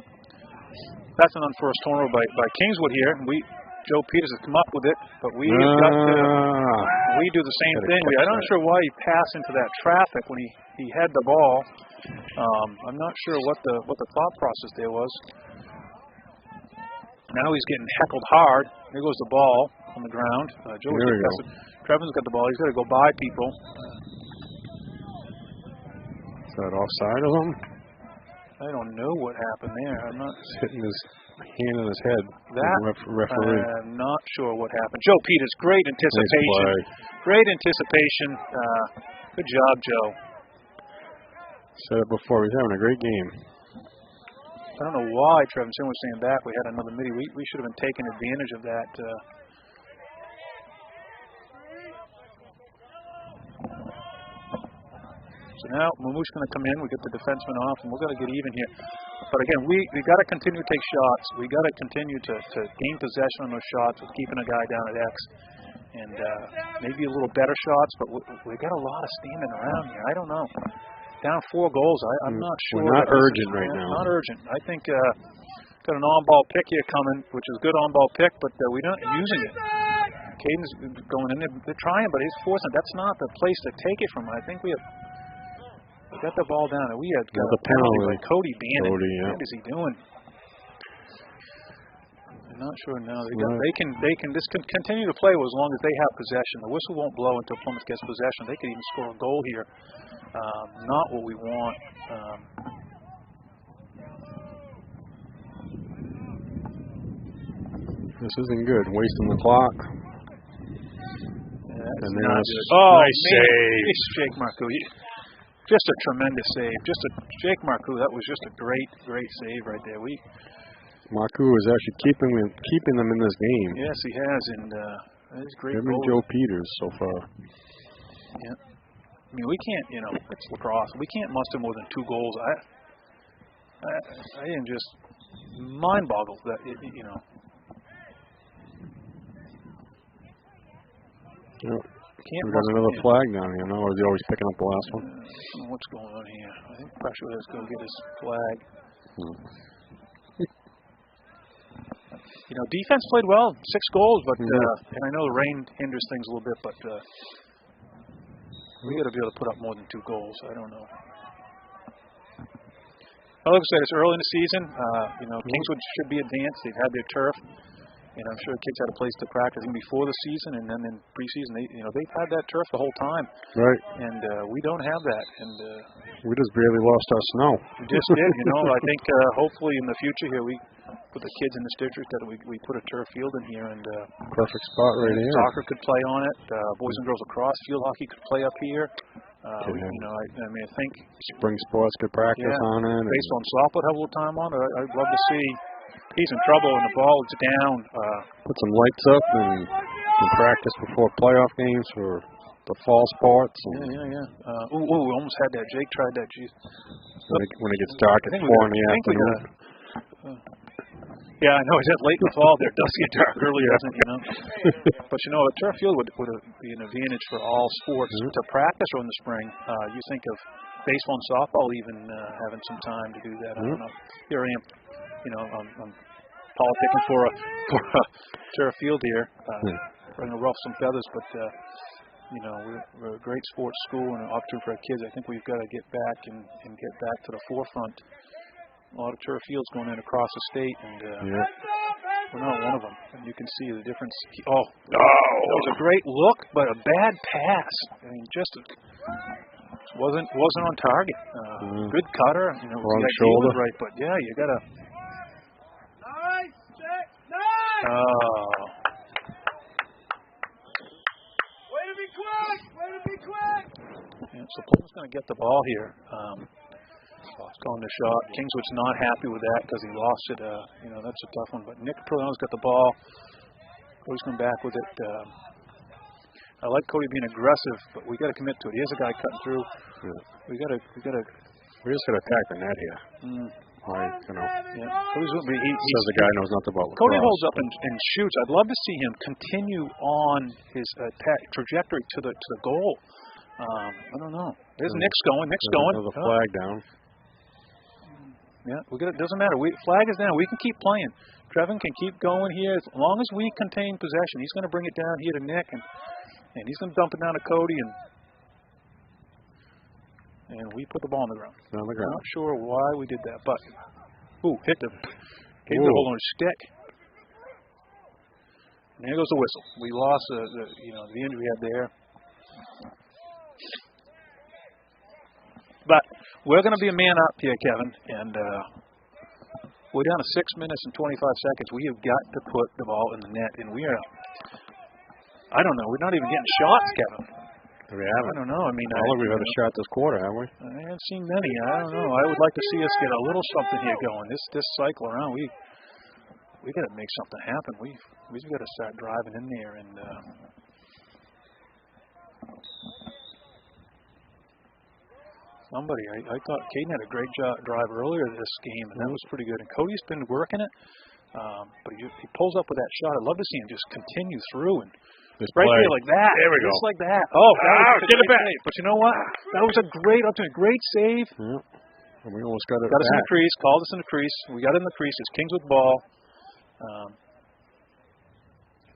That's an unforced turnover by Kingswood here. Joe Peters has come up with it, but we do the same thing. I'm not sure why he passed into that traffic when he had the ball. I'm not sure what the thought process there was. Now he's getting heckled hard. There goes the ball on the ground. Trevin's got the ball. He's got to go by people. Is that offside of him? I don't know what happened there. I'm not hitting his hand on his head. Referee. I'm not sure what happened. Joe Peters, great anticipation. Nice great anticipation. Good job, Joe. Said it before. He's having a great game. I don't know why Trevin Sim was staying back. We had another midi. We should have been taking advantage of that. So now Mamouche going to come in. We get the defenseman off, and we're going to get even here. But again, we got to continue to take shots. We got to continue to gain possession on those shots with keeping a guy down at X, and maybe a little better shots. But we got a lot of standing around here. I don't know. Down 4 goals. I'm not sure. We're not urgent right now. Not urgent. I think got an on-ball pick here coming, which is a good on-ball pick, but we're not using it. Caden's going in there. They're trying, but he's forcing it. That's not the place to take it from. I think we got the ball down, and we had got a penalty by Cody Bannon. What is he doing? I'm not sure now. They can just continue to play as long as they have possession. The whistle won't blow until Plymouth gets possession. They could even score a goal here. Not what we want. This isn't good. Wasting the clock. Yeah, nice save. It's Jake Marcoux. Just a tremendous save. Jake Marcoux. That was just a great save right there. Marcoux is actually keeping them in this game. Yes, he has, and it's great. Him and Joe Peters so far. Yeah. I mean, we can't, it's lacrosse. We can't muster more than 2 goals. I am just mind-boggled that, Yep. We got another flag down here, or is he always picking up the last one? I don't know what's going on here. I think Pressure has to go get his flag. defense played well, 6 goals, but and I know the rain hinders things a little bit, but we got to be able to put up more than 2 goals. I don't know. Well, like I said, it's early in the season. Kingswood should be advanced. They've had their turf, and I'm sure the kids had a place to practice even before the season, and then in preseason, they've had that turf the whole time. Right. And we don't have that. And we just barely lost our snow. We just did. I think hopefully in the future here we, with the kids in this district, that we put a turf field in here, and perfect spot right here. Soccer could play on it. Boys and girls lacrosse, field hockey could play up here. I think spring sports could practice on it. Baseball and softball have a little time on it. I'd love to see. He's in trouble and the ball is down. Put some lights up and practice before playoff games for the fall sports. We almost had that. Jake tried that. Jeez. When it gets dark at 4 in the afternoon. Yeah, I know. It's late in the fall there. It does get dark early, doesn't it? But a turf field would be an advantage for all sports to practice in the spring. You think of baseball and softball even having some time to do that. I don't know. Here I am, I'm politicking for a turf field here, trying to ruffle some feathers. But we're a great sports school and an opportunity for our kids. I think we've got to get back and get back to the forefront. A lot of turf fields going in across the state, and we're not one of them. And you can see the difference. Oh, that was a great look, but a bad pass. I mean, wasn't on target. Good cutter. Wrong shoulder. Right, but you gotta. Nice, check, nice. Way to be quick! Way to be quick! So Plymouth's going to get the ball here. It's going to shot. Kingswood's not happy with that because he lost it. That's a tough one. But Nick Perlino's got the ball. Cody's coming back with it. I like Cody being aggressive, but we got to commit to it. Here's a guy cutting through. We just got to attack the net here. Cody's says the guy knows nothing about lacrosse. Cody holds up and shoots. I'd love to see him continue on his attack trajectory to the goal. I don't know. There's Nick's going. There's a flag down. Yeah, it doesn't matter. Flag is down. We can keep playing. Trevin can keep going here as long as we contain possession. He's going to bring it down here to Nick, and he's going to dump it down to Cody, and we put the ball on the ground. On the ground. I'm not sure why we did that, but gave the hold on his stick. And there goes the whistle. We lost the injury we had there. But we're going to be a man up here, Kevin, and we're down to 6 minutes and 25 seconds. We have got to put the ball in the net, and we are, I don't know, we're not even getting shots, Kevin. We haven't. I don't know. I mean, we've had a shot this quarter, haven't we? I haven't seen many. I don't know. I would like to see us get a little something here going. This cycle around, we got to make something happen. We've got to start driving in there and. I thought Caden had a great drive earlier this game, and that was pretty good. And Cody's been working it, but he pulls up with that shot. I'd love to see him just continue through and right here like that. There we go. Just like that. Oh, get it back. Save. But you know what? That was a great opportunity. Great save. Yeah. And we almost got it. Got us in the crease. Called us in the crease. We got it in the crease. It's Kingswood ball. I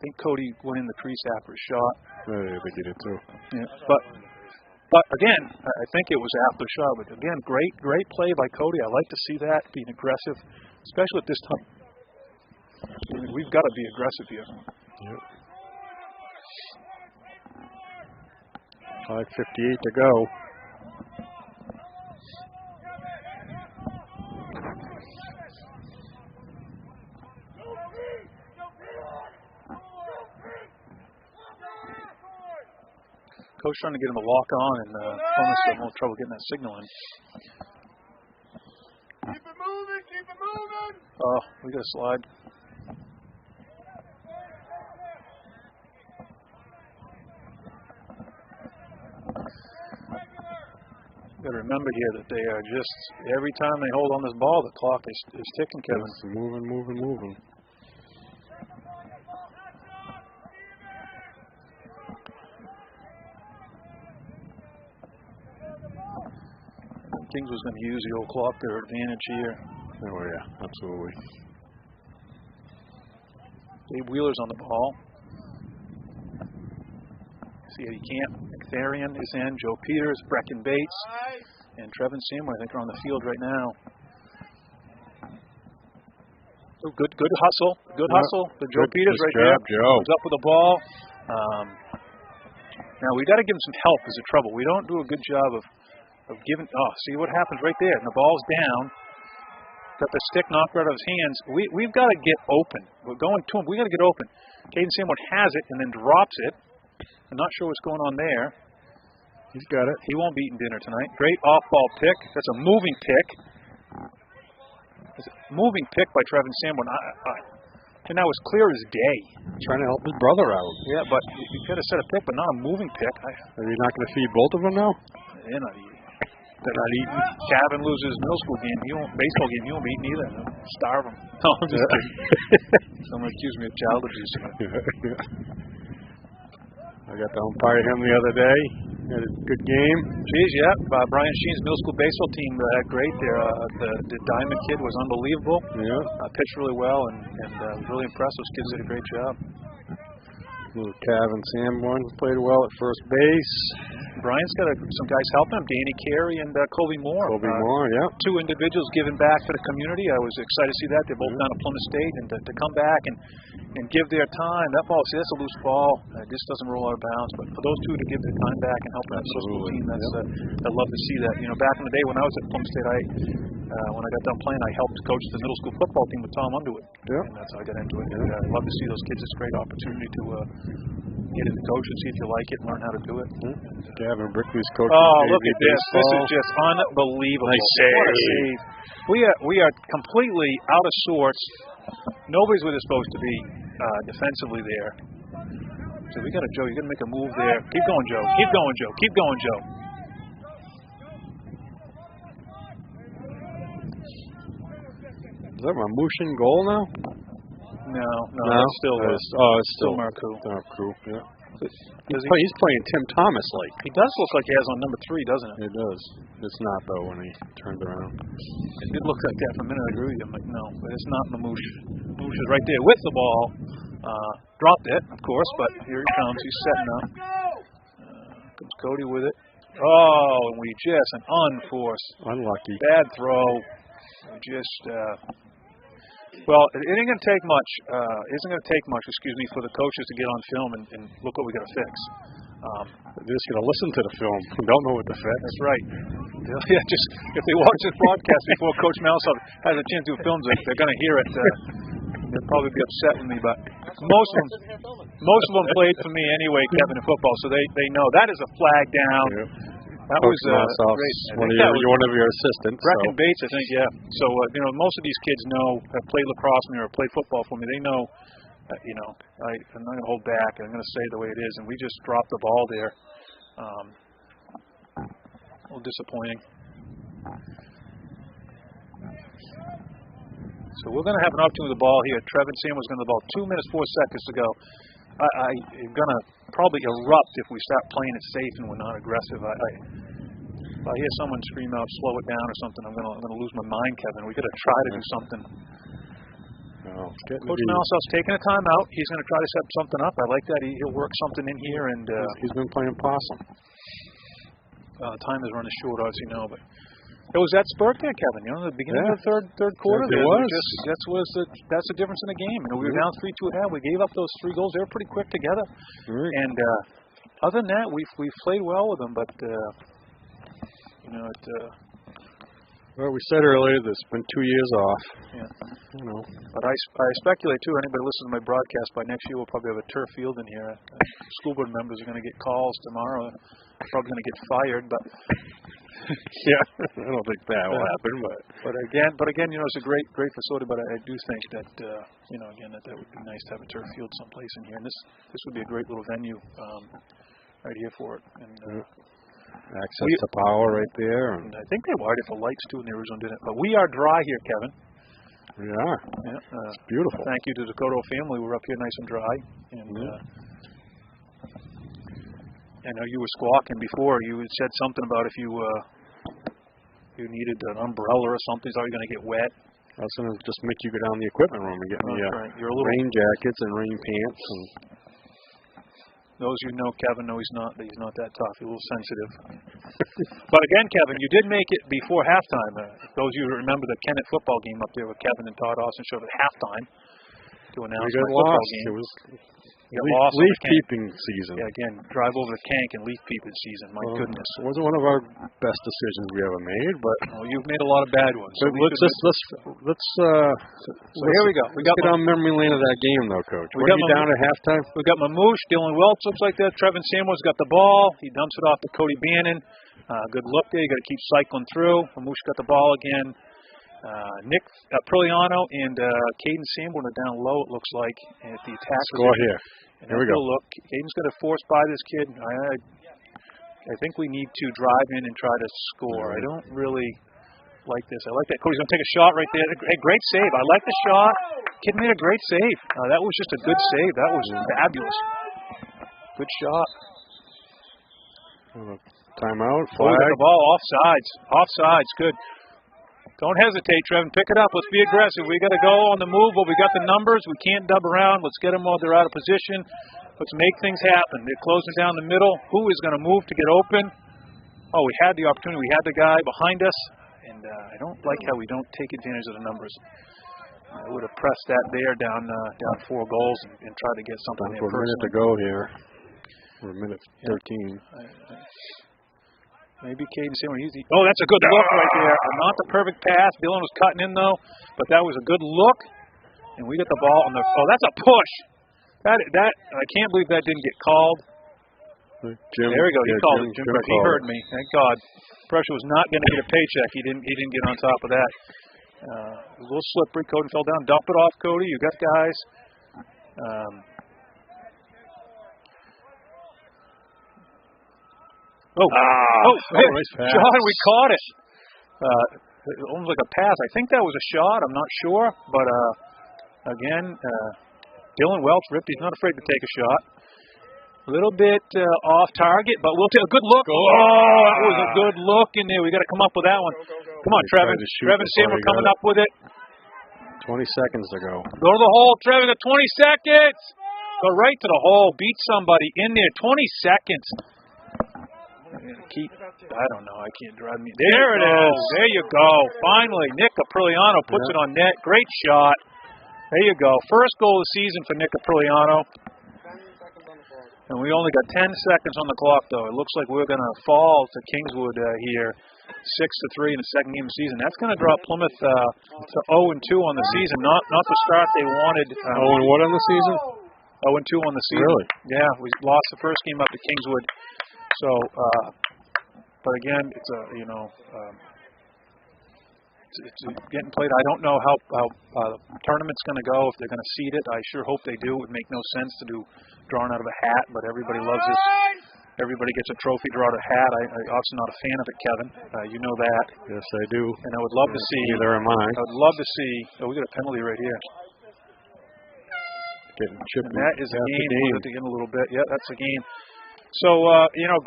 think Cody went in the crease after a shot. Yeah, they did it too. Yeah, But again, I think it was after the shot. But again, great play by Cody. I like to see that, being aggressive, especially at this time. We've got to be aggressive here. Yep. 5:58 to go. Coach trying to get him to lock on, and Plymouth's having a little trouble getting that signal in. Keep it moving! Oh, we got to slide. You got to remember here that they are just, every time they hold on this ball, the clock is ticking, Kevin. It's moving. Kings was going to use the old clock, their advantage here. Oh, yeah, absolutely. Dave Wheeler's on the ball. See Eddie Camp. McTherian is in. Joe Peters, Brecken Bates, and Trevin Samway, I think, are on the field right now. So good hustle. Good hustle. The Joe Peters right there. Joe. Comes up with the ball. Now, we got to give him some help is the trouble. We don't do a good job of giving. Oh, see what happens right there. And the ball's down. Got the stick knocked out of his hands. We've got to get open. We're going to him. We got to get open. Caden Samway has it and then drops it. I'm not sure what's going on there. He's got it. He won't be eating dinner tonight. Great off-ball pick. That's a moving pick. It's a moving pick by Trevin Samway. And that was clear as day. Trying to help his brother out. Yeah, but you could have set a pick, but not a moving pick. Are you not going to feed both of them now? They're not eating. They're not eating. Gavin loses middle school game. Baseball game. He won't be eating either. They'll starve him. No, I'm just kidding. Someone accused me of child abuse. I got to umpire him the other day. Had a good game. Geez, yeah. Brian Sheen's middle school baseball team had great there. The Diamond kid was unbelievable. Yeah. Pitched really well and was really impressed. Those kids did a great job. Little Kevin Sanborn played well at first base. Brian's got some guys helping him, Danny Carey and Colby Moore. Yeah. Two individuals giving back to the community. I was excited to see that. They're both down at Plymouth State, and to come back and give their time. That ball, see, that's a loose ball. It just doesn't roll out of bounds. But for those two to give their time back and help that middle school team, I'd love to see that. You know, back in the day when I was at Plymouth State, when I got done playing, I helped coach the middle school football team with Tom Underwood. Yeah. And that's how I got into it. And I'd love to see those kids. It's a great opportunity to get into coaching, see if you like it, and learn how to do it. Gavin Brickley's coaching. Oh, look at this. This is just unbelievable. Nice save. What a save. We are completely out of sorts. Nobody's where they're supposed to be defensively there. So we got Joe. You got to make a move there. Keep going, Joe. Keep going, Joe. Keep going, Joe. Is that Ramushin goal now? No, it's still it's still Marcoux. Marcoux, yeah. He's playing Tim Thomas like. He does look like he has on number 3, doesn't it? It does. It's not though when he turned around. It did look like that for a minute. I agree with you. I'm like, no, but it's not Mamouche. Mamouche is right there with the ball. Dropped it, of course, but here he comes. He's setting up. Comes Cody with it. Oh, and we just an unforced. Unlucky. Bad throw. We just. Well, it ain't going to take much. Isn't going to take much, for the coaches to get on film and look what we got to fix. They're just going to listen to the film. They don't know what to fix. That's right. Yeah, just if they watch this broadcast before Coach Malsop has a chance to do films, they're going to hear it. They'll probably be upset with me, but most of them played for me anyway, Kevin, in football, so they know that is a flag down. Yeah. That was great. One of your assistants. Brecken Bates, I think, yeah. So, most of these kids have played lacrosse for me or played football for me. They know, I'm not going to hold back. I'm going to say it the way it is. And we just dropped the ball there. A little disappointing. So we're going to have an opportunity with the ball here. Trevin Sam was going to the ball 2 minutes, 4 seconds to go. I'm going to probably erupt if we start playing it safe and we're not aggressive. If I hear someone scream out, slow it down or something, I'm going to lose my mind, Kevin. We got to try to do something. Coach Malsop's taking a timeout. He's going to try to set something up. I like that. He'll work something in here. And he's been playing possum. Time is running short, obviously, but it was that spurt there, Kevin. The beginning of the third quarter. It was. That's the difference in the game. We were down 3-2 at half. We gave up those 3 goals. They were pretty quick together. Right. And other than that, we've played well with them. But well, we said earlier there's been 2 years off. Yeah. But I speculate too. Anybody listen to my broadcast, by next year we'll probably have a turf field in here. School board members are going to get calls tomorrow. They're probably going to get fired, but. Yeah, I don't think that will happen, but again, it's a great facility. But I do think that that would be nice to have a turf field someplace in here, and this would be a great little venue right here for it. And access to power right there. And I think they wired it for lights too, and the original did it. But we are dry here, Kevin. We are. Yeah, it's beautiful. Thank you to the Dakota family. We're up here nice and dry, and. I know you were squawking before. You had said something about if you needed an umbrella or something, it's always going to get wet. I was going to just make you go down the equipment room and get me right. You're a little rain jackets and rain pants. And those who know Kevin know he's not that tough. He's a little sensitive. But again, Kevin, you did make it before halftime. Those of you who remember the Kennett football game up there with Kevin and Todd Austin showed at halftime to announce my football game. It was leaf peeping season. Yeah, again, drive over the Kank and leaf peeping season. My goodness. It wasn't one of our best decisions we ever made, but you've made a lot of bad ones. So let's here we go. We got get on memory lane of that game, though, Coach. Were you down at halftime? We got Mamouche, Dylan Welch looks like that. Trevin Samuels got the ball. He dumps it off to Cody Bannon. Good look there. You got to keep cycling through. Mamouche got the ball again. Nick Priliano and Caden Sanborn are down low, it looks like, at the attack. Score here. Here we go. Look, Caden's going to force by this kid. I think we need to drive in and try to score. I don't really like this. I like that. Cody's going to take a shot right there. Hey, great save. I like the shot. Kid made a great save. That was just a good save. That was fabulous. Good shot. Timeout. Flag. Oh, the ball offsides. Offsides. Good. Don't hesitate, Trevin. Pick it up. Let's be aggressive. We got to go on the move. Well, we got the numbers. We can't dub around. Let's get them while they're out of position. Let's make things happen. They're closing down the middle. Who is going to move to get open? Oh, we had the opportunity. We had the guy behind us. And I don't like how we don't take advantage of the numbers. I would have pressed that there down 4 goals and tried to get something there. For a minute to go here. Or a minute 13. Maybe Caden Samuel. Oh, that's a good look right there. Not the perfect pass. Dylan was cutting in, though. But that was a good look. And we get the ball on the... Oh, that's a push. That I can't believe that didn't get called. Jim, there we go. He called it. Jim He heard me. Thank God. Pressure was not going to get a paycheck. He didn't get on top of that. A little slippery. Cody fell down. Dump it off, Cody. You got guys. Nice pass. John, we caught it. Almost like a pass. I think that was a shot. I'm not sure. But, again, Dylan Welch ripped. He's not afraid to take a shot. A little bit off target, but we'll take a good look. Oh, that was a good look in there. We got to come up with that one. Come on, Trevin. Trevin Samuel coming up with it. 20 seconds to go. Go to the hole, Trevin. 20 seconds. Go right to the hole. Beat somebody in there. 20 seconds. I don't know. I can't drive me. There it is. There you go. Finally, Nick Apriliano puts it on net. Great shot. There you go. First goal of the season for Nick Apriliano. And we only got 10 seconds on the clock, though. It looks like we're going to fall to Kingswood here, 6-3 in the second game of the season. That's going to drop Plymouth to 0-2 on the season. Not the start they wanted. 0-what on the season? 0-2 on the season. Really? Yeah, we lost the first game up to Kingswood. So, but again, it's it's getting played. I don't know how the tournament's going to go, if they're going to seed it. I sure hope they do. It would make no sense to do drawn out of a hat, but everybody loves this. Everybody gets a trophy drawn out of a hat. I'm obviously not a fan of it, Kevin. You know that. Yes, I do. And I would love to see. Neither am I. I would love to see. Oh, we got a penalty right here. Getting chipped. And that is a game. We'll get to in a little bit. Yeah, that's a game. So,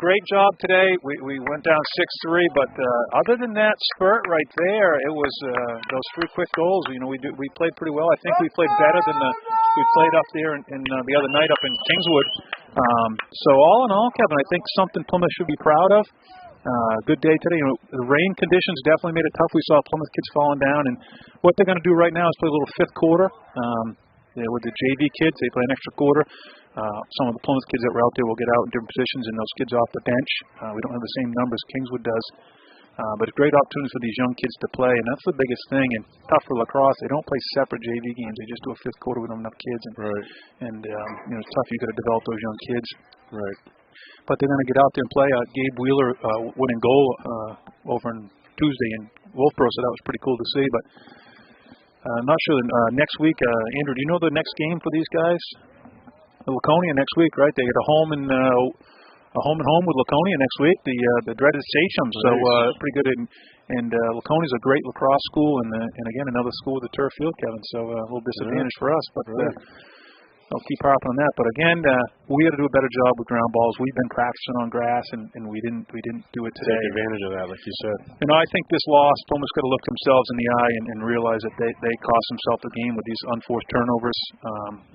great job today. We went down 6-3, but other than that spurt right there, it was those 3 quick goals. We played pretty well. I think we played better than we played up there in the other night up in Kingswood. So all in all, Kevin, I think something Plymouth should be proud of. Good day today. The rain conditions definitely made it tough. We saw Plymouth kids falling down, and what they're going to do right now is play a little fifth quarter. With the JV kids, they play an extra quarter. Some of the Plymouth kids that were out there will get out in different positions, and those kids off the bench. We don't have the same numbers Kingswood does. But a great opportunity for these young kids to play, and that's the biggest thing. And tough for Lacrosse. They don't play separate JV games. They just do a fifth quarter with enough kids. And it's tough. You got to develop those young kids. Right. But they're going to get out there and play. Gabe Wheeler winning goal over on Tuesday in Wolfeboro, so that was pretty cool to see. But I'm not sure. Next week, Andrew, do you know the next game for these guys? Laconia next week, right? They get a home and home with Laconia next week. The dreaded Sachem. So pretty good. And Laconia's a great lacrosse school, and again another school with a turf field, Kevin. So a little disadvantage for us, but I'll keep harping on that. But again, we got to do a better job with ground balls. We've been practicing on grass, and we didn't do it today. Take advantage of that, like you said. I think this loss, Plymouth's got to look themselves in the eye and realize that they cost themselves the game with these unforced turnovers.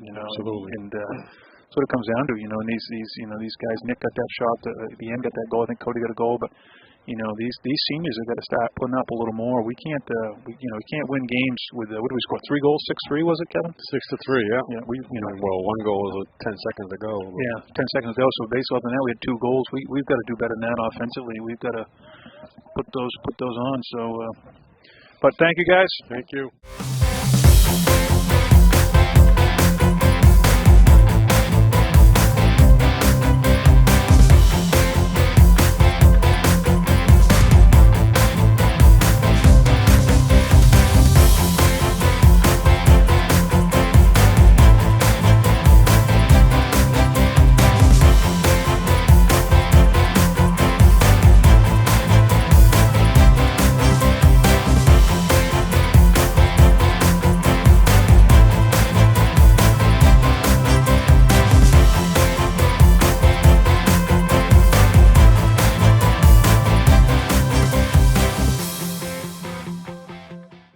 Absolutely. And that's what it comes down to. And these guys. Nick got that shot at the end, got that goal. I think Cody got a goal, but. These seniors have got to start putting up a little more. We can't, we can't win games with what did we score? 3 goals, 6-3 was it, Kevin? 6-3, yeah. Yeah, well, 1 goal was with 10 seconds to go. Yeah, 10 seconds to go. So based off of that, we had 2 goals. We've got to do better than that offensively. We've got to put those on. So, but thank you guys. Thank you.